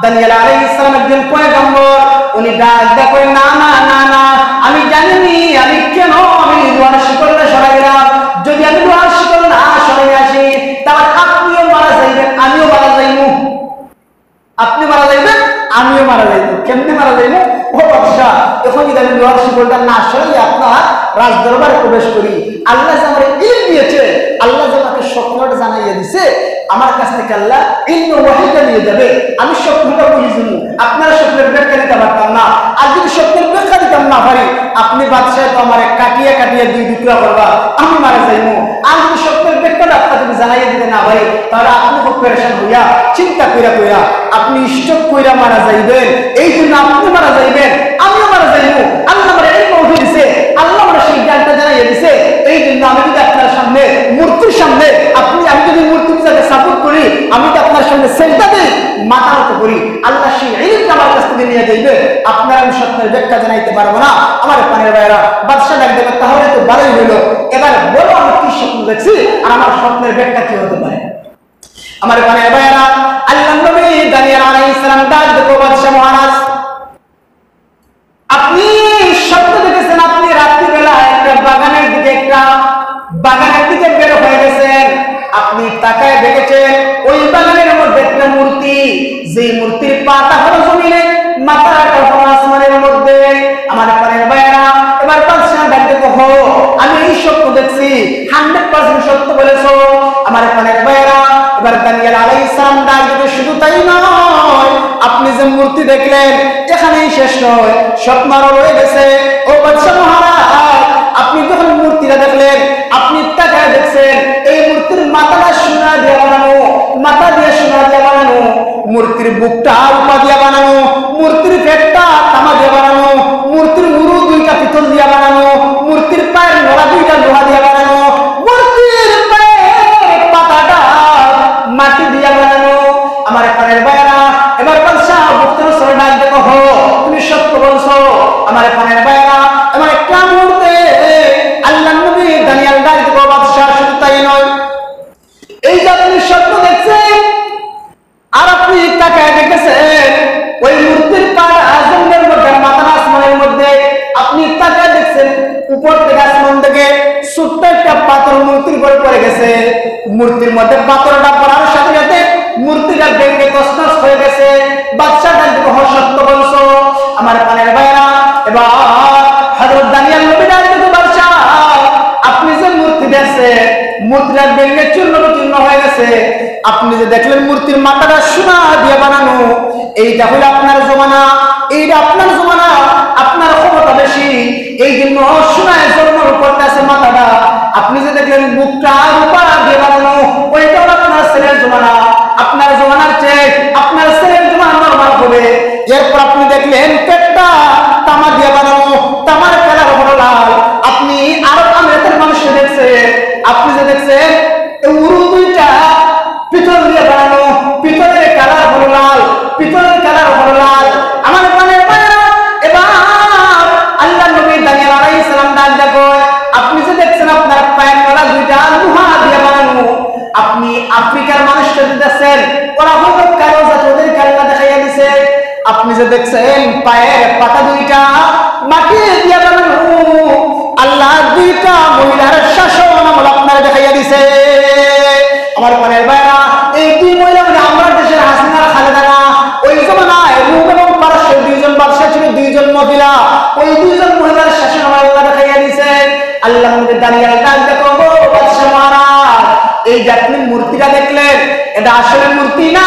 দানিয়েল আলাইহিস সালাম একজন পয়গম্বর, উনি ডাক দেখো, না না না না, আমি জানিনি আমি কেন আমি লোহার শিকলটা সরাইলাম। যদি আমি লোহার শিকল না সরাই আসি, তাহলে আপনিও মারা যাইবেন, আমিও মারা যাইব। আপনি মারা যাইবেন, আমিও মারা যাইব। কেমনে মারা যাইব? ও বাদশা, এখন যদি আমি লোহার শিকলটা না সরাই আপনার রাজ দরবারে প্রবেশ করি, আল্লাহ যে আমার ইলম দিয়েছে, আল্লাহ যে আমাকে স্বপ্নটা জানাইয়া দিছে, আমার কাছ থেকে আল্লাহ ইলম ওয়াহিটা নিয়ে যাবে। আমি স্বপ্নটা বুঝে শুনবো, আপনার স্বপ্নের ব্যাখ্যা দিতে পারতাম না। আর যদি স্বপ্নের ব্যাখ্যা দিতাম না পারি, আপনি বাদশাহ তো আমার কাটিয়ে কাটিয়ে 2 টুকরা করবা, আমি মারা যাইব। আর যদি স্বপ্নের ব্যাখ্যাটা আপনাকে জানাইয়া দিতে না পারি, তাহলে আপনি খুব পেরেশান হইয়া চিন্তা কইরা আপনি স্টক কইরা মারা যাইবেন। এই জন্য আপনি মারা যাইবেন, আমিও মারা যাইব। আল্লাহ আমার ইলম ওয়াহি দিছে, আল্লাহ আমার সেই জ্ঞানটা জানাইয়া দিছে। এই জন্য আমি যদি আপনার সামনে মূর্তির সামনে আমি যদি মূর্তির সাথে সাপোর্ট করি, আমি তো আপনার সামনে সেজদা দেই, মাথা নত করি, আল্লাহ সেই ইলমটা আমার কাছ থেকে নিয়ে যাইবে। আপনার আমি স্বপ্নের ব্যাখ্যা জানাইতে পারবো না। আমার প্রাণের ভাইরা, বাদশা ডাক দেবে, তাহলে তো ভালোই হইলো। এবার বলো আমি কি স্বপ্ন দেখছি আর আমার স্বপ্নের ব্যাখ্যা কি হতে পারে? আমার প্রাণের ভাইরা, আল্লাহর নবী দানিয়েল আলাইহিস সালাম ডাক দেবো, বাদশা মহারাজ, আপনি স্বপ্ন দেখেছেন আপনি রাত্রিবেলা একটা বাগানের দিকে আপনি তাকায় দেখেছেন ওই বাগানের মধ্যে একটা মূর্তি, যে মূর্তির পাটা হলো জমিনে, মাথাটা হলো আসমানের মধ্যে। আমার প্রাণের ভাইয়েরা, এবার বাদশাহ ডাকতে কহো আমি এই সত্য দেখছি, 100% সত্য বলেছো। আমার প্রাণের ভাইয়েরা, এবার দানিয়েল আলাইহিস সালাম ডাকতে শুধু তাই নয়, আপনি যে মূর্তি দেখলেন এখানেই শেষ নয়, স্বপ্ন আরো রয়ে গেছে। ও বাদশাহ মহারাজ, আপনি যখন মূর্তিটা দেখলেন, আপনি তাকায় দেখছেন এই মূর্তির মাথাটা সোনা দিয়ে বানানো, মাথা দিয়ে সোনা দিয়ে বানানো, মূর্তির বুকটা রূপা দিয়ে বানানো, মূর্তির পেটটা তামা দিয়ে বানানো, মূর্তির উরু দুইটা পিতল দিয়ে বানানো, মূর্তির পায়ের নড়া দুইটা লোহা দিয়ে বানানো, মূর্তির পায়ের পাতাটা মাটি দিয়ে বানানো। আমার প্রাণের ভাইয়েরা, এবার বাদশাহ বুকের সরে ডাক দেখো, তুমি সত্য বলছো। আমার প্রাণের ভাইয়েরা, এবার একটা মুহূর্তে আল্লাহর নবী দানিয়েল ডাক দেখো, বাদশাহ শুধু তাই নয়, এই যে আপনি স্বপ্ন দেখছেন আর আপনি তাকায় দেখেছেন ওই মূর্তির পাড়া জমিনের মধ্যে, মাথা আসমানের মধ্যে, আপনি তাকায় দেখছেন উপর থেকে আসমান থেকে ছোট্ট একটা পাথর মূর্তির উপর পড়ে গেছে। মূর্তির মধ্যে পাথরটা পড়ার সাথে সাথে মূর্তিটা ভেঙে তছনছ হয়ে গেছে। বাদশাহ ডাক দেখো, সত্য বলছো। আমার প্রাণের ভাইয়েরা, এবার হযরত দানিয়েল নবী ডাক দেখো, বাদশাহ আপনি যে মূর্তি দেখছেন মূর্তিটা ভেঙে চূর্ণ বিচূর্ণ হয়ে গেছে, আপনি যে দেখলেন মূর্তির মাথাটা সোনা দিয়ে বানানো, এইটা হলো আপনার জমানা, এইটা আপনার জমানা, আপনার ক্ষমতা বেশি, এই জন্য সোনায় জন্ম করতেছে মাথাটা। আপনি যে দেখলেন মুখটা রূপা দিয়ে বানানো, ওইটা হলো আপনার ছেলের জমানা, আপনার জমানার চেয়ে আপনার ছেলের জমানা নরমাল হবে। এরপর আপনি দেখলেন পেটটা তামা দিয়ে বানানো, তামার কালার হলো লাল। আপনি আরব আমিরাতের মানুষকে দেখছেন, আপনি যে দেখছেন উরু দুইটা পিতল দিয়ে বানানো, পিতলের কালার হলো লাল, পিতলের কালার হলো লাল। আমার প্রাণের ভাইয়েরা, এবার আল্লাহর নবী দানিয়েল আলাইহিস সালাম ডাক দেখো, আপনি যে দেখছেন আপনার পায়ের তলা দুইটা লোহা দিয়ে বানানো, আপনি আফ্রিকার মানুষকে দেখছেন ওরা হলো কালো জাত, ওদের কাল্লা দেখাইয়া দিছে। আপনি যে দেখছেন পায়ের পাতা দুইটা মাটি দিয়ে বানানো, আল্লাহ দুইটা মহিলার শাসন আমল আপনার দেখাইয়া দিছে। আমার প্রাণের ভাইয়েরা, এই দুই মহিলা মানে আমার দেশের হাসিনা খালেদা না, ওই জমানায় রুম এবং পারস্যের দুইজন বাদশা ছিল, দুইজন মহিলা, ওই দুইজন মহিলার শাসন আমার আল্লাহ দেখাইয়া দিছে। আল্লাহ নবী দানিয়েল ডাক দেখো, বাদশা মহারাজ, এই যে আপনি মূর্তিটা দেখলেন এটা আসলে মূর্তি না,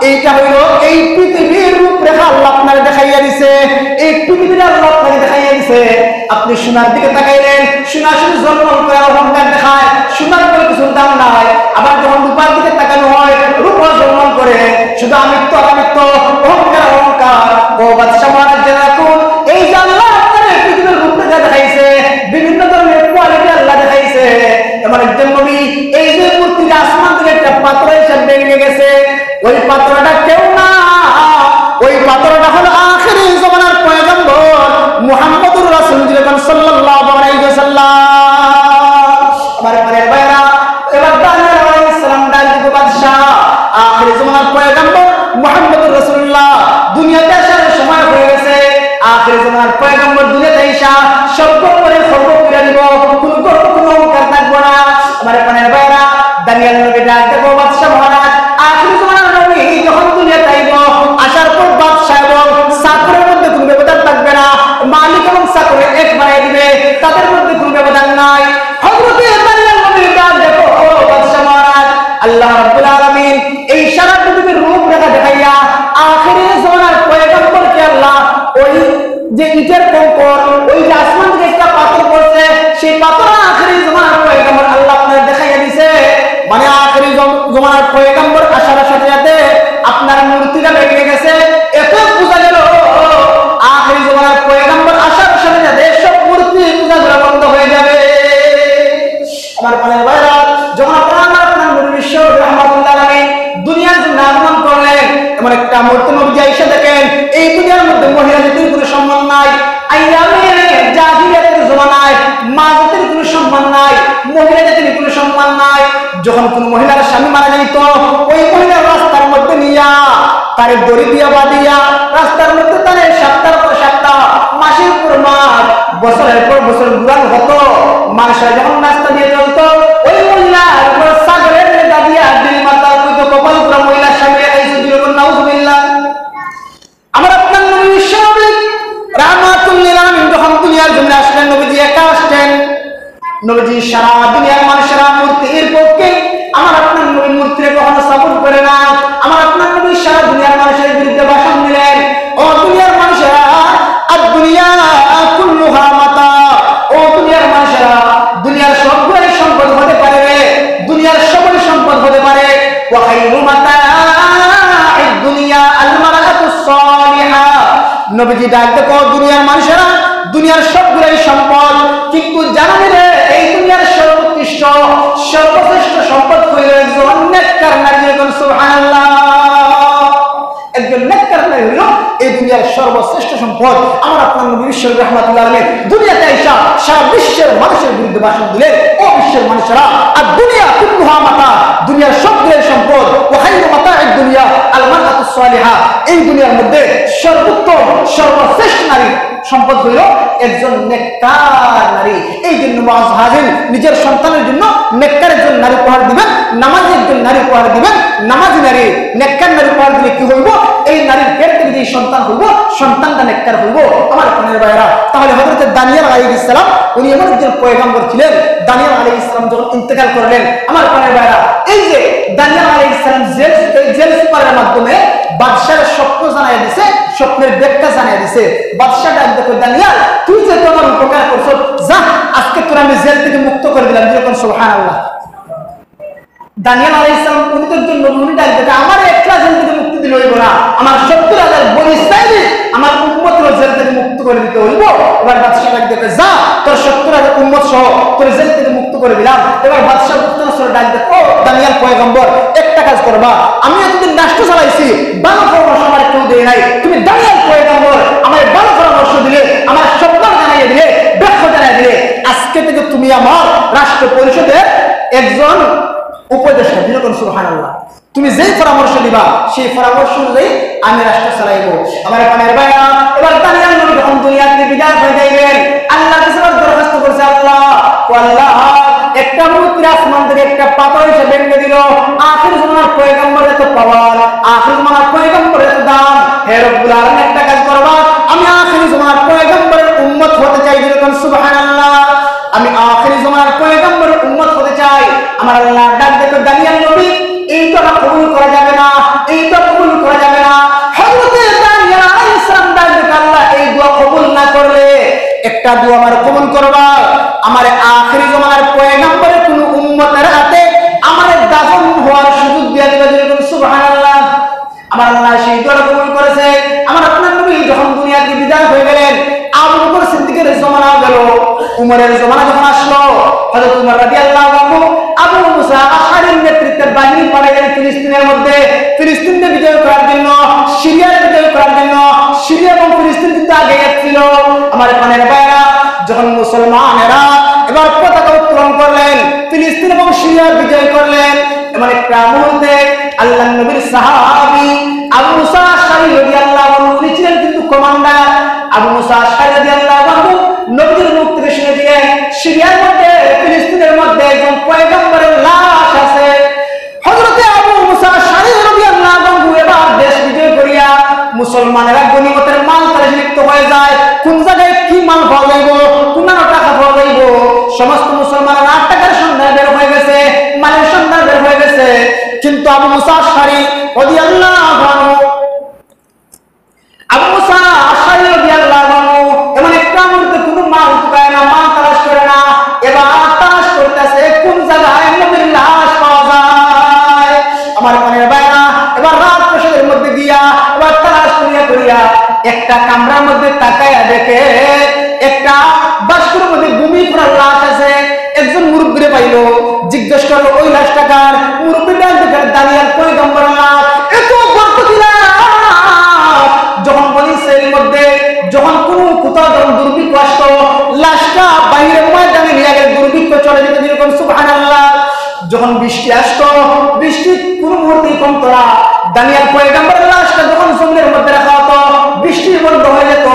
এইটা হইল এই পৃথিবীর রূপরেখা আল্লাহ আপনার দেখাইয়া দিছে, এই পৃথিবীর আল্লাহ আপনাকে দেখাইয়া দিছে। আপনি সোনার দিকে তাকাইলেন, সোনা শুধু জন্মল করে অহংকার দেখায়, সোনার করে কিছুর দাম নাই। আবার যখন রূপার দিকে তাকানো হয়, রূপা জন্মল করে শুধু আমিত্ব আমিত্ব, অহংকার অহংকার। ও বাদশা মহারাজ, রাখুন এই যে আল্লাহ আপনার পৃথিবীর রূপরেখা দেখাইছে, বিভিন্ন ধরনের কোয়ালিটি আল্লাহ দেখাইছে। এবার একজন নবী এই যে মূর্তিটা আসমান থেকে একটা পাথর হিসেবে ভেঙে গেছে, ওই পাথরটা কেউ না, ওই পাথরটা হলো আখিরি জামানার পয়গম্বর মুহাম্মদুর রাসূলুল্লাহ সাল্লাল্লাহু আলাইহি ওয়াসাল্লাম। আমার প্রিয় ভাইরা, এবার দানিয়েল আলাইহিস সালাম ডাক দিতে, বাদশা আখিরি জামানার পয়গম্বর মুহাম্মদুর রাসূলুল্লাহ দুনিয়াতে আসার সময় হয়ে গেছে। আখিরি জামানার পয়গম্বর দুনিয়াতে আইসা সব করে সর্ব করে দিব, কোনো অহংকার থাকবে না। আমার প্রিয় ভাইরা, দানিয়েল নবী ডাক দিতে, বাদশা মহারাজ, আখিরি জামানার নবী যখন দুনিয়াতে আইব, আসার পর বাদশা এবং চাকরের মধ্যে কোনো ব্যবধান থাকবে না, মালিক এবং চাকরে এক বানাই দিবে, তাদের মধ্যে কোনো ব্যবধান নাই। হযরতে দানিয়েল নবী ডাক দেখো, ও বাদশা মহারাজ, আল্লাহ রাব্বুল আলামিন এই সারা পৃথিবীর রূপরেখা দেখাইয়া আখিরি জামানার পয়গম্বরকে আল্লাহ ওই যে ইটের কঙ্কর, ওই যে আসমান থেকে একটা পাথর পড়ছে, সেই পাথর আখিরি জামানার পয়গম্বর আল্লাহ আপনাদের দেখাইয়া দিছে। মানে আখিরি জামানার পয়গম্বর আসার সাথে সাথে আপনার মূর্তিটা ভেঙে গেছে, এত বোঝা গেল আখিরি জামানার পয়গম্বর আসার সাথে সাথে সব মূর্তি পূজা করা বন্ধ হয়ে যাবে। আমার প্রাণের ভাইরা, যখন আপনার নবী বিশ্ব রাহমাতুল্লাহ আলাইহি দুনিয়ার জন্য আগমন করলেন, এমন একটা মূর্তি নবী আয়েশা দেখেন, এই দুনিয়ার মধ্যে মহিলা জাতির কোনো সম্মান নাই, আইয়ামে জাহিলিয়াতের জমানায় মা জাতির কোনো সম্মান নাই, মহিলা জাতির কোনো সম্মান নাই। যখন কোন মহিলার স্বামী মারা যাইত, ওই মহিলার রাস্তার মধ্যে নিয়া তারে দড়ি দিয়া বাঁধিয়া রাস্তার মধ্যে তারে সপ্তাহের পর সপ্তাহ, মাসের পর মাস, বছরের পর বছর ঘুরানো হতো। মানুষরা যখন রাস্তা দিয়ে চলতো, ওই মহিলা দুনিয়ার জমিনে আসলেন, নবীজি একা আসলেন। নবীজি সারা দুনিয়ার মানুষেরা মূর্তির পক্ষে, আমার আপনার নবী মূর্তির কখনো সাপোর্ট করে না। আমার আপনার নবী সারা দুনিয়ার মানুষের বিরুদ্ধে ভাষণ দিলেন, ও দুনিয়ার মানুষেরা, আর দুনিয়া কুল্লুহা মাতা, ও দুনিয়ার মানুষেরা, দুনিয়ার সবগুলোই সম্পদ হতে পারে, দুনিয়ার সবই সম্পদ হতে পারে, ওয়া খায়রু মাতা'আদ দুনিয়া আল মারআতুস সালিহা। নবীজি ডাকতে কো দুনিয়ার মানুষেরা, দুনিয়ার সবগুলোই সম্পদ, কিন্তু জানেন রে এই দুনিয়ার সর্বোৎকৃষ্ট সর্বশ্রেষ্ঠ সম্পদ হইল একজন নেককার নারী। সুবহানাল্লাহ। একজন নেককার নারী হইল এই দুনিয়ার সর্বশ্রেষ্ঠ সম্পদ। আমার আপনার নবী বিশ্ব রাহমাতুল্লাহ আলাইহি দুনিয়াতে আইসা সারা বিশ্বের মানুষের বিরুদ্ধে ভাষণ দিলেন, ও বিশ্বের মানুষেরা, আর দুনিয়া কুল্লুহা মাতা, দুনিয়ার সবগুলোই সম্পদ, ওয়া খায়রু মাতা'আদ দুনিয়া আল মারআতুস সালিহা, এই দুনিয়ার মধ্যে সর্বোত্তম সর্বশ্রেষ্ঠ নারী সম্পদ হইল একজন নেককার নারী। এই জন্য মুআজ হাজির নিজের সন্তানের জন্য নেককার একজন নারী উপহার দিবেন, নামাজি একজন নারী উপহার দিবেন। নামাজি নারী নেককার নারী উপহার দিলে কি হইব? এই নারীর পেট থেকে যে সন্তান হইব, সন্তানটা নেককার হইব। আমার প্রাণের ভাইরা, তাহলে হযরত দানিয়েল আলাইহিস সালাম উনি এমন একজন পয়গম্বর ছিলেন। দানিয়েল আলাইহিস সালাম যখন ইন্তেকাল করলেন, আমার প্রাণের ভাইরা, এই যে দানিয়েল আলাইহিস সালাম জেল সুপারের মাধ্যমে বাদশার স্বপ্ন জানাই দিছে, স্বপ্নের ব্যাখ্যা জানাই দিছে। বাদশা ডাক দেখো, দানিয়েল তুই যে তোমার উপকার করছো, যা আজকে তোর আমি জেল থেকে মুক্ত করে দিলাম। যেরকম সুবহানাল্লাহ। দানিয়েল আলাইহিস সালাম উনি তো একজন নবী, উনি ডাক দেখো, আমার একলা জেল থেকে মুক্তি দিলে হইব না, আমার 70,000 বনি ইসরাঈলী আমার উম্মতকে জেল থেকে মুক্ত করে দিতে হইব। এবার বাদশা ডাক দেখো, যা তোর 70,000 উম্মত সহ তোর জেল থেকে মুক্ত করে দিলাম। এবার বাদশা মুক্তনসর ডাক দেখো, দানিয়েল পয়গম্বর, একটা কাজ করবা, আমি এতদিন রাষ্ট্র চালাইছি, ভালো পরামর্শ আমার কেউ দেয় নাই, তুমি দানিয়েল পয়গম্বর আমার ভালো পরামর্শ দিলে, আমার স্বপ্ন জানাইয়ে দিলে, ব্যাখ্যা জানাই দিলে, আজকে থেকে তুমি আমার রাষ্ট্র পরিষদের একজন উপদেষ্টা। যেরকম সুবহানাল্লাহ। তুমি যেই পরামর্শ দিবা সেই পরামর্শ অনুযায়ী আমি রাষ্ট্র চালাইব। আমার প্রাণের ভাইরা, এবার দানিয়েল নবী যখন দুনিয়া থেকে বিদায় হয়ে যাইবেন, আল্লাহর কাছে দরখাস্ত করছে, আল্লাহ ও আল্লাহ, একটা মূর্তি আসমান থেকে একটা পাথর এসে ভেঙে দিল, আখির জামানার পয়গম্বরের এত পাওয়ার, আখির জামানার পয়গম্বরের এত দাম, হে রব্বুল আলামিন একটা কাজ করবা, আমি আখির জামানার পয়গম্বরের উম্মত হতে চাই। যেরকম সুবহানাল্লাহ। আমি আখির জামানার পয়গম্বরের উম্মত হতে চাই। আমার আল্লাহ ডাক দেখো, দানিয়েল নবী এই তো কবুল করা যাবে না, এই তো কবুল করা যাবে না। হযরত দানিয়েল আলাইহিস সালাম ডাক দেখো, আল্লাহ এই দোয়া কবুল না করলে একটা দোয়া আমার কবুল করবা, আমার আখির জামানার পয়গম্বরের কোন উম্মতের হাতে আমার দাফন হওয়ার সুযোগ দিয়ে দিবে। যেরকম সুবহানাল্লাহ। আমার আল্লাহ সেই দোয়া কবুল করেছে। আমার আপনার নবী যখন দুনিয়া থেকে বিদায় হয়ে গেলেন, আবু বকর সিদ্দিকের জমানা গেল, উমরের জমানা যখন আসলো, হযরত উমর রাদিয়াল্লাহু আনহু আবু মুসা আশআরীর নেতৃত্বে বাহিনী পাঠালেন ফিলিস্তিনের মধ্যে, ফিলিস্তিনকে বিজয় করার জন্য, সিরিয়ার বিজয় করার জন্য। সিরিয়া এবং ফিলিস্তিন কিন্তু আগে ছিল। আমার প্রাণের ভাইরা, যখন মুসলমানেরা এবার পতাকা উত্তোলন করলেন, ফিলিস্তিন এবং সিরিয়া বিজয় করলেন, এমন একটা মুহূর্তে আল্লাহর নবীর সাহাবী আবু মুসা আশআরী রাদিয়াল্লাহু আনহু, উনি ছিলেন কিন্তু কমান্ডার। আবু মুসা আশআরী রাদিয়াল্লাহু আনহু নবীর মুখ থেকে শুনে দিলেন, সিরিয়ার মধ্যে ফিলিস্তিনের মধ্যে একজন পয়গম্বরের লাশ আছে। হযরত আবু মুসা আশআরী রাদিয়াল্লাহু আনহু এবার দেশ বিজয় করিয়া মুসলমানেরা গনিমতের মাল তারা লিপ্ত হয়ে যায়। কোন জায়গায় কি মাল পাওয়া যাইব, কোন টাকা পাওয়া যাইব, সমস্ত মুসলমানেরা 8 টাকার সন্ধান বের হয়ে গেছে, মালের সন্ধান বের হয়ে গেছে। কিন্তু আবু মুসা আশআরী রাদিয়াল্লাহু আনহু, আবু মুসা আশআরী রাদিয়াল্লাহু আনহু এমন একটা মুহূর্তে কোনো মাল পায় না, মাল তালাশ করে না, এবার তালাশ করতেছে কোন জায়গায় নবীর লাশ পাওয়া যায়। আমার মনের বাইরা, এবার রাত প্রসাদের মধ্যে গিয়া এবার তালাশ করিয়া একটা কামরার মধ্যে তাকায়া দেখে একটা বাস্কুর মধ্যে ভূমি পড়া লাশ আছে। একজন মুরব্বীরে পাইলো, জিজ্ঞেস করলো ওই লাশটা কার? মুরব্বীটা দানিয়েল পয়গম্বরের লাশ। এত বরকতি লাশ। যখন বনি ইসরাঈলের মধ্যে যখন কোথাও যখন দুর্ভিক্ষ আসতো, লাশটা বাইরের ময়দানে নিয়ে গেলে দুর্ভিক্ষ চলে যেত। যেরকম সুবহানাল্লাহ। যখন বৃষ্টি আসতো, বৃষ্টি কোনো মুহূর্তেই কমতো না। দানিয়েল পয়গম্বরের লাশটা যখন জমিনের মধ্যে রাখা হতো, বৃষ্টি বন্ধ হয়ে যেত।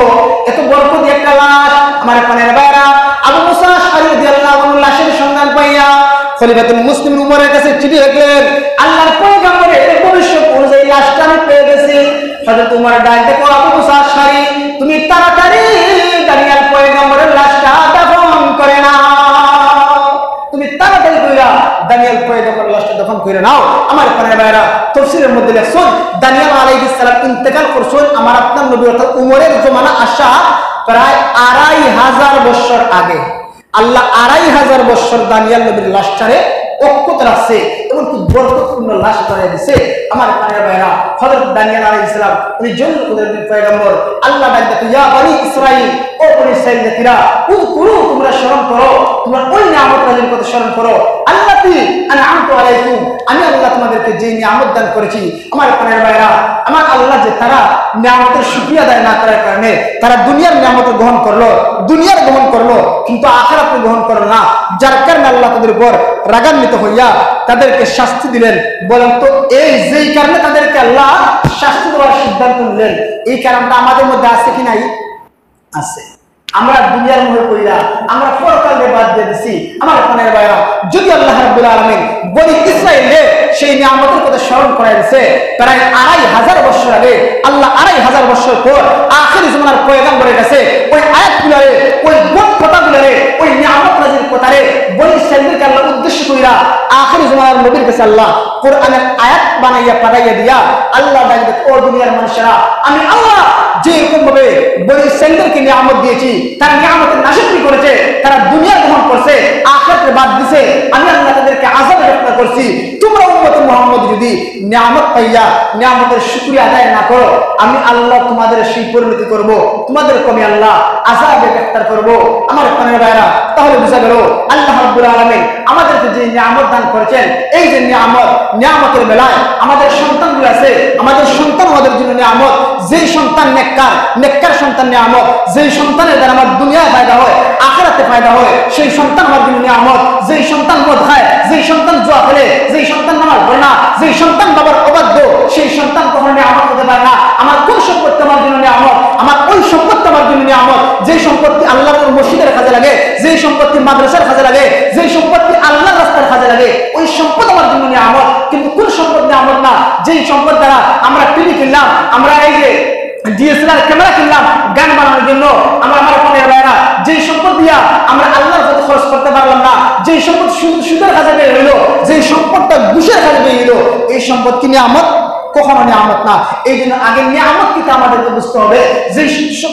এত বরকতি একটা লাশ। আমার প্রাণের ভাইরা, আবু মুসা আশআরী রাদিয়াল্লাহু আনহু লাশের সন্ধান পাইয়া খলিফাতুল মুসলিমিন উমরের কাছে চিঠি লিখলেন, আল্লাহর পয়গম্বরের ভবিষ্যৎ অনুযায়ী লাশটা আমি পেয়ে গেছি। হযরত উমর ডাক দেখো, আবু মুসা আশআরী তুমি তাড়াতাড়ি দানিয়েল পয়গম্বরের মেরে নাও। আমার প্রাণের ভাইরা, তাফসীরের মধ্যে লেখছেন দানিয়েল আলাইহিস সালাম ইন্তেকাল করছেন আমার আপনার নবী অর্থাৎ উমরের জমানা আসা প্রায় 2500 বছর আগে। আল্লাহ 2500 বছর দানিয়েল নবীর লাশটারে অক্ষত রাখছে এবং কি বরকতপূর্ণ লাশ বানিয়ে দিছে। আমার প্রাণের ভাইরা, হযরত দানিয়েল আলাইহিস সালাম উনি জন্নতুল পয়গম্বর। আল্লাহ ডাক দেয় ইয়া বনি ইসরাইল, ও বনি ইসরাইল জাতিরা, উযকুরু, তোমরা স্মরণ করো, তোমরা ওই নিয়ামত রাজির কথা স্মরণ করো আল্লাতী আনআমতু আলাইকুম, আমি আল্লাহ তোমাদেরকে যে নিয়ামত দান করেছি। আমার প্রাণের ভাইরা, আমার আল্লাহ যে তারা নিয়ামতের শুকরিয়া আদায় না করার কারণে তারা দুনিয়ার নিয়ামত গ্রহণ করলো, দুনিয়ার গ্রহণ করলো কিন্তু আখিরাত গ্রহণ করলো না, যার কারণে আল্লাহ তাদের উপর রাগান্বিত হইয়া তাদেরকে শাস্তি দিলেন। বলেন তো এই যেই কারণে তাদেরকে আল্লাহ শাস্তি দেওয়ার সিদ্ধান্ত নিলেন, এই কারণটা আমাদের মধ্যে আছে কি নাই? আছে। আমরা দুনিয়ার মোহে কইরা আমরা পরকালে বাদ দিয়ে দিছি। আমার প্রাণের ভাইরা, যদি আল্লাহ রাব্বুল আলামিন বনি ইসরাইলে সেই নিয়ামতের কথা স্মরণ করাই দিয়েছে প্রায় 2500 বছর আগে, আল্লাহ 2500 বছর পর আখিরি জামানার পয়গম্বরের কাছে ওই আয়াতগুলোরে, ওই কথাগুলোরে, ওই নিয়ামত রাজির কথারে বনি ইসরাইলকে আল্লাহ উদ্দেশ্য কইরা আখিরি জামানার নবীর কাছে আল্লাহ কোরআনের আয়াত বানাইয়া পাঠাইয়া দিয়া আল্লাহ ডাকবে, ও দুনিয়ার মানুষেরা, আমি আল্লাহ যে এরকম ভাবে বনি ইসরাইলকে নিয়ামত দিয়েছি, তারা নিয়ামতের নাশকরি করেছে, তারা দুনিয়া গ্রহণ করছে, আখিরাতে বাদ দিছে, আমি আল্লাহ তাদেরকে আযাবে গ্রেফতার করছি। তোমরা উম্মত মুহাম্মদ যদি নিয়ামত পাইয়া নিয়ামতের শুকরিয়া আদায় না করো, আমি আল্লাহ তোমাদের সেই পরিণতি করব, তোমাদের কমে আল্লাহ আযাবে গ্রেফতার করব। আমার প্রাণের ভাইরা, তাহলে বুঝা গেল আল্লাহ রাব্বুল আলামিন আমাদেরকে যে নিয়ামত দান করেছেন, এই যে নিয়ামতের বেলায় আমাদের সন্তানগুলো আছে, আমাদের সন্তান আমাদের জন্য নিয়ামত। যেই সন্তান নেককার সন্তান নিয়ামত, যেই সন্তানের দ্বারা আমার দুনিয়ায় ফায়দা হয়, আখিরাতে ফায়দা হয়, সেই সন্তান আমার জন্য নিয়ামত। যেই সন্তান মদ খায়, যেই সন্তান জুয়া খেলে, যেই সন্তান নামাজ পড়ে না, যেই সন্তান বাবার অবাধ্য, সেই সন্তান কখনো নিয়ামত হতে পারে না। আমার কোন সম্পত্তি আমার জন্য নিয়ামত? আমার ওই সম্পত্তি আমার জন্য নিয়ামত যেই সম্পত্তি আল্লাহর মসজিদের কাজে লাগে, যেই সম্পত্তি মাদ্রাসার কাজে লাগে, যেই সম্পত্তি আল্লাহর রাস্তার কাজে লাগে, ওই সম্পদ আমার জন্য নিয়ামত। কিন্তু কোন সম্পদ নিয়ামত না? যেই সম্পদ দ্বারা আমরা টিভি কিনলাম, আমরা এই যে ডিএসএলআর ক্যামেরা কিনলাম গান বানানোর জন্য, আমার প্রাণের ভাইরা, যেই সম্পদ দিয়া আমরা আল্লাহর পথে খরচ করতে পারলাম না, যেই সম্পদ সুদের কাজে বের হইলো, যেই সম্পদটা ঘুষের কাজে বের হইলো, এই সম্পদ কি নিয়ামত? কখনো নিয়ামত না। এই জন্য আগে নিয়ামত কিন্তু আমাদেরকে বুঝতে হবে। যেই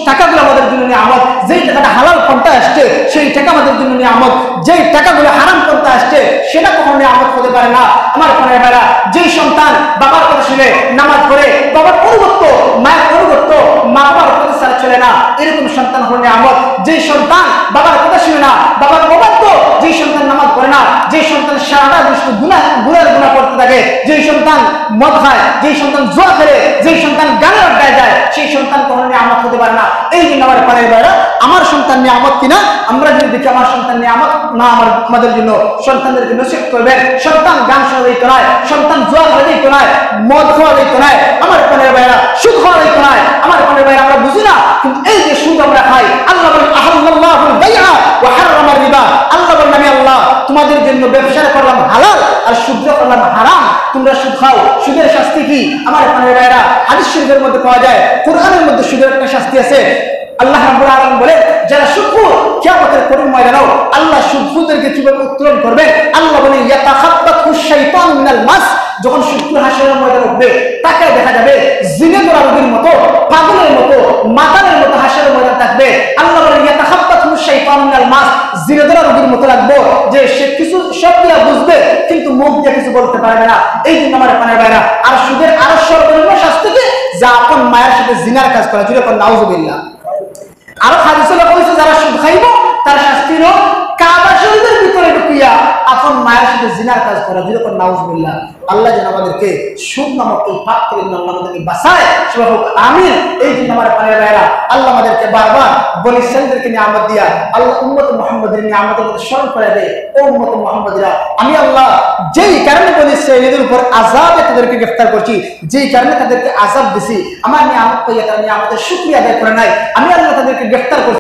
টাকাগুলো আমাদের জন্য নিয়ামত, যেই টাকাটা হালাল পন্থা আসছে সেই টাকা আমাদের জন্য নিয়ামত, যেই টাকাগুলো হারাম পন্থা আসছে সেটা কখনো নিয়ামত হতে পারে না। আমার প্রাণের ভাইরা, যেই সন্তান বাবার কথা শুনে নামাজ পড়ে, বাবার অনুগত্য, মায়ের অনুগত্য, মা বাবার কথা ছাড়া চলে না, এরকম সন্তান হলো নিয়ামত। যেই সন্তান বাবার কথা শুনে না, বাবার অবাধ্য, যেই সন্তান নামাজ পড়ে না, যেই সন্তান সারাটা দুষ্ট গুনাহ করতে থাকে, যেই সন্তান মদ খায়, যেই সন্তান জুয়া খেলে, যেই সন্তান গানের আড্ডায় যায়, সেই সন্তান কখনো নিয়ামত হতে পারে না। এই জন্য আমার প্রাণের ভাইরা, আমার সন্তান নিয়ামত কিনা আমরা যদি দেখি আমার সন্তান নিয়ামত না, আমাদের জন্য সন্তানদেরকে নসিহত করবেন। সন্তান গান শোনা যাইতো নয়, সন্তান জুয়া খেলা যাইতো নয়, মদ খাওয়া যাইতো নয়, আমার প্রাণের ভাইরা সুদ খাওয়া যাইতো নয়। আমার প্রাণের ভাইরা, আমরা বুঝি না কিন্তু এই যে সুদ আমরা খাই, আল্লাহ বলেন আহাল্লাল্লাহুল বাইআ ওয়া হারামার রিবা, আল্লাহ বলেন আমি আল্লাহ তোমাদের জন্য ব্যবসা করলাম হালাল আর সুদ করলাম হারাম, তোমরা সুদ খাও। সুদের শাস্তি কি? আমার প্রাণের ভাইরা, হাদিস শরীফের মধ্যে পাওয়া যায়, কোরআনের মধ্যে সুদের একটা শাস্তি আছে। আল্লাহ রাব্বুল আলামিন বলেন যারা সুদখোর কিয়ামতের কঠিন ময়দানেও আল্লাহ সুদখোরদেরকে কিভাবে উত্তোলন করবেন। আল্লাহ বলেন ইয়াতাখাব্বাতুশ শাইতানু মিনাল মাস, যখন সুদখোর হাসরের ময়দানে উঠবে তাকে দেখা যাবে জিনে ধরা রোগীর মতো, পাগলের মতো, মাতালের মতো হাসরের ময়দান থাকবে। আল্লাহ বলেন ইয়াতাখাব্বাতুশ শাইতানু মিনাল মাস, জিনে ধরা রোগীর মতো লাগবে যে সে কিছু সবগুলা বুঝবে কিন্তু মুখ দিয়ে কিছু বলতে পারবে না। এই জন্য আমার প্রাণের ভাইরা, আর সুদের আরো সর্বনিম্ন শাস্তি কি? যা আপন মায়ের সাথে জিনার কাজ করা, যদি এখন নাউজুবিল্লাহ। আরো হাদিসে লেখা হয়েছে যারা সুদ খাইব তার শাস্তি হলো কাবা শরীফের ভিতরে ঢুকিয়া আপন মায়ের সাথে জিনার কাজ করা, যদি এখন নাউজুবিল্লাহ। আল্লাহ যেন আমাদেরকে সুদ নামক এই পাপ থেকে আল্লাহ আমাদেরকে বাঁচায়, সবাই হোক আমিন। এই জন্য আমার প্রাণের ভাইরা, আল্লাহ আমাদেরকে বারবার বনি ইসরাইলদেরকে নিয়ামত দিয়া আল্লাহ উম্মত মুহাম্মদের নিয়ামতের মধ্যে স্মরণ করে দেয়, ও উম্মত মুহাম্মদরা, আমি আল্লাহ যেই কারণে বনি ইসরাইলদের উপর আযাবে তাদেরকে গ্রেফতার করছি, যেই কারণে তাদেরকে আযাব দিছি, আমার নিয়ামত পাইয়া তারা নিয়ামতের শুকরিয়া আদায় করে নাই, আমি আল্লাহ তাদেরকে গ্রেফতার করছি।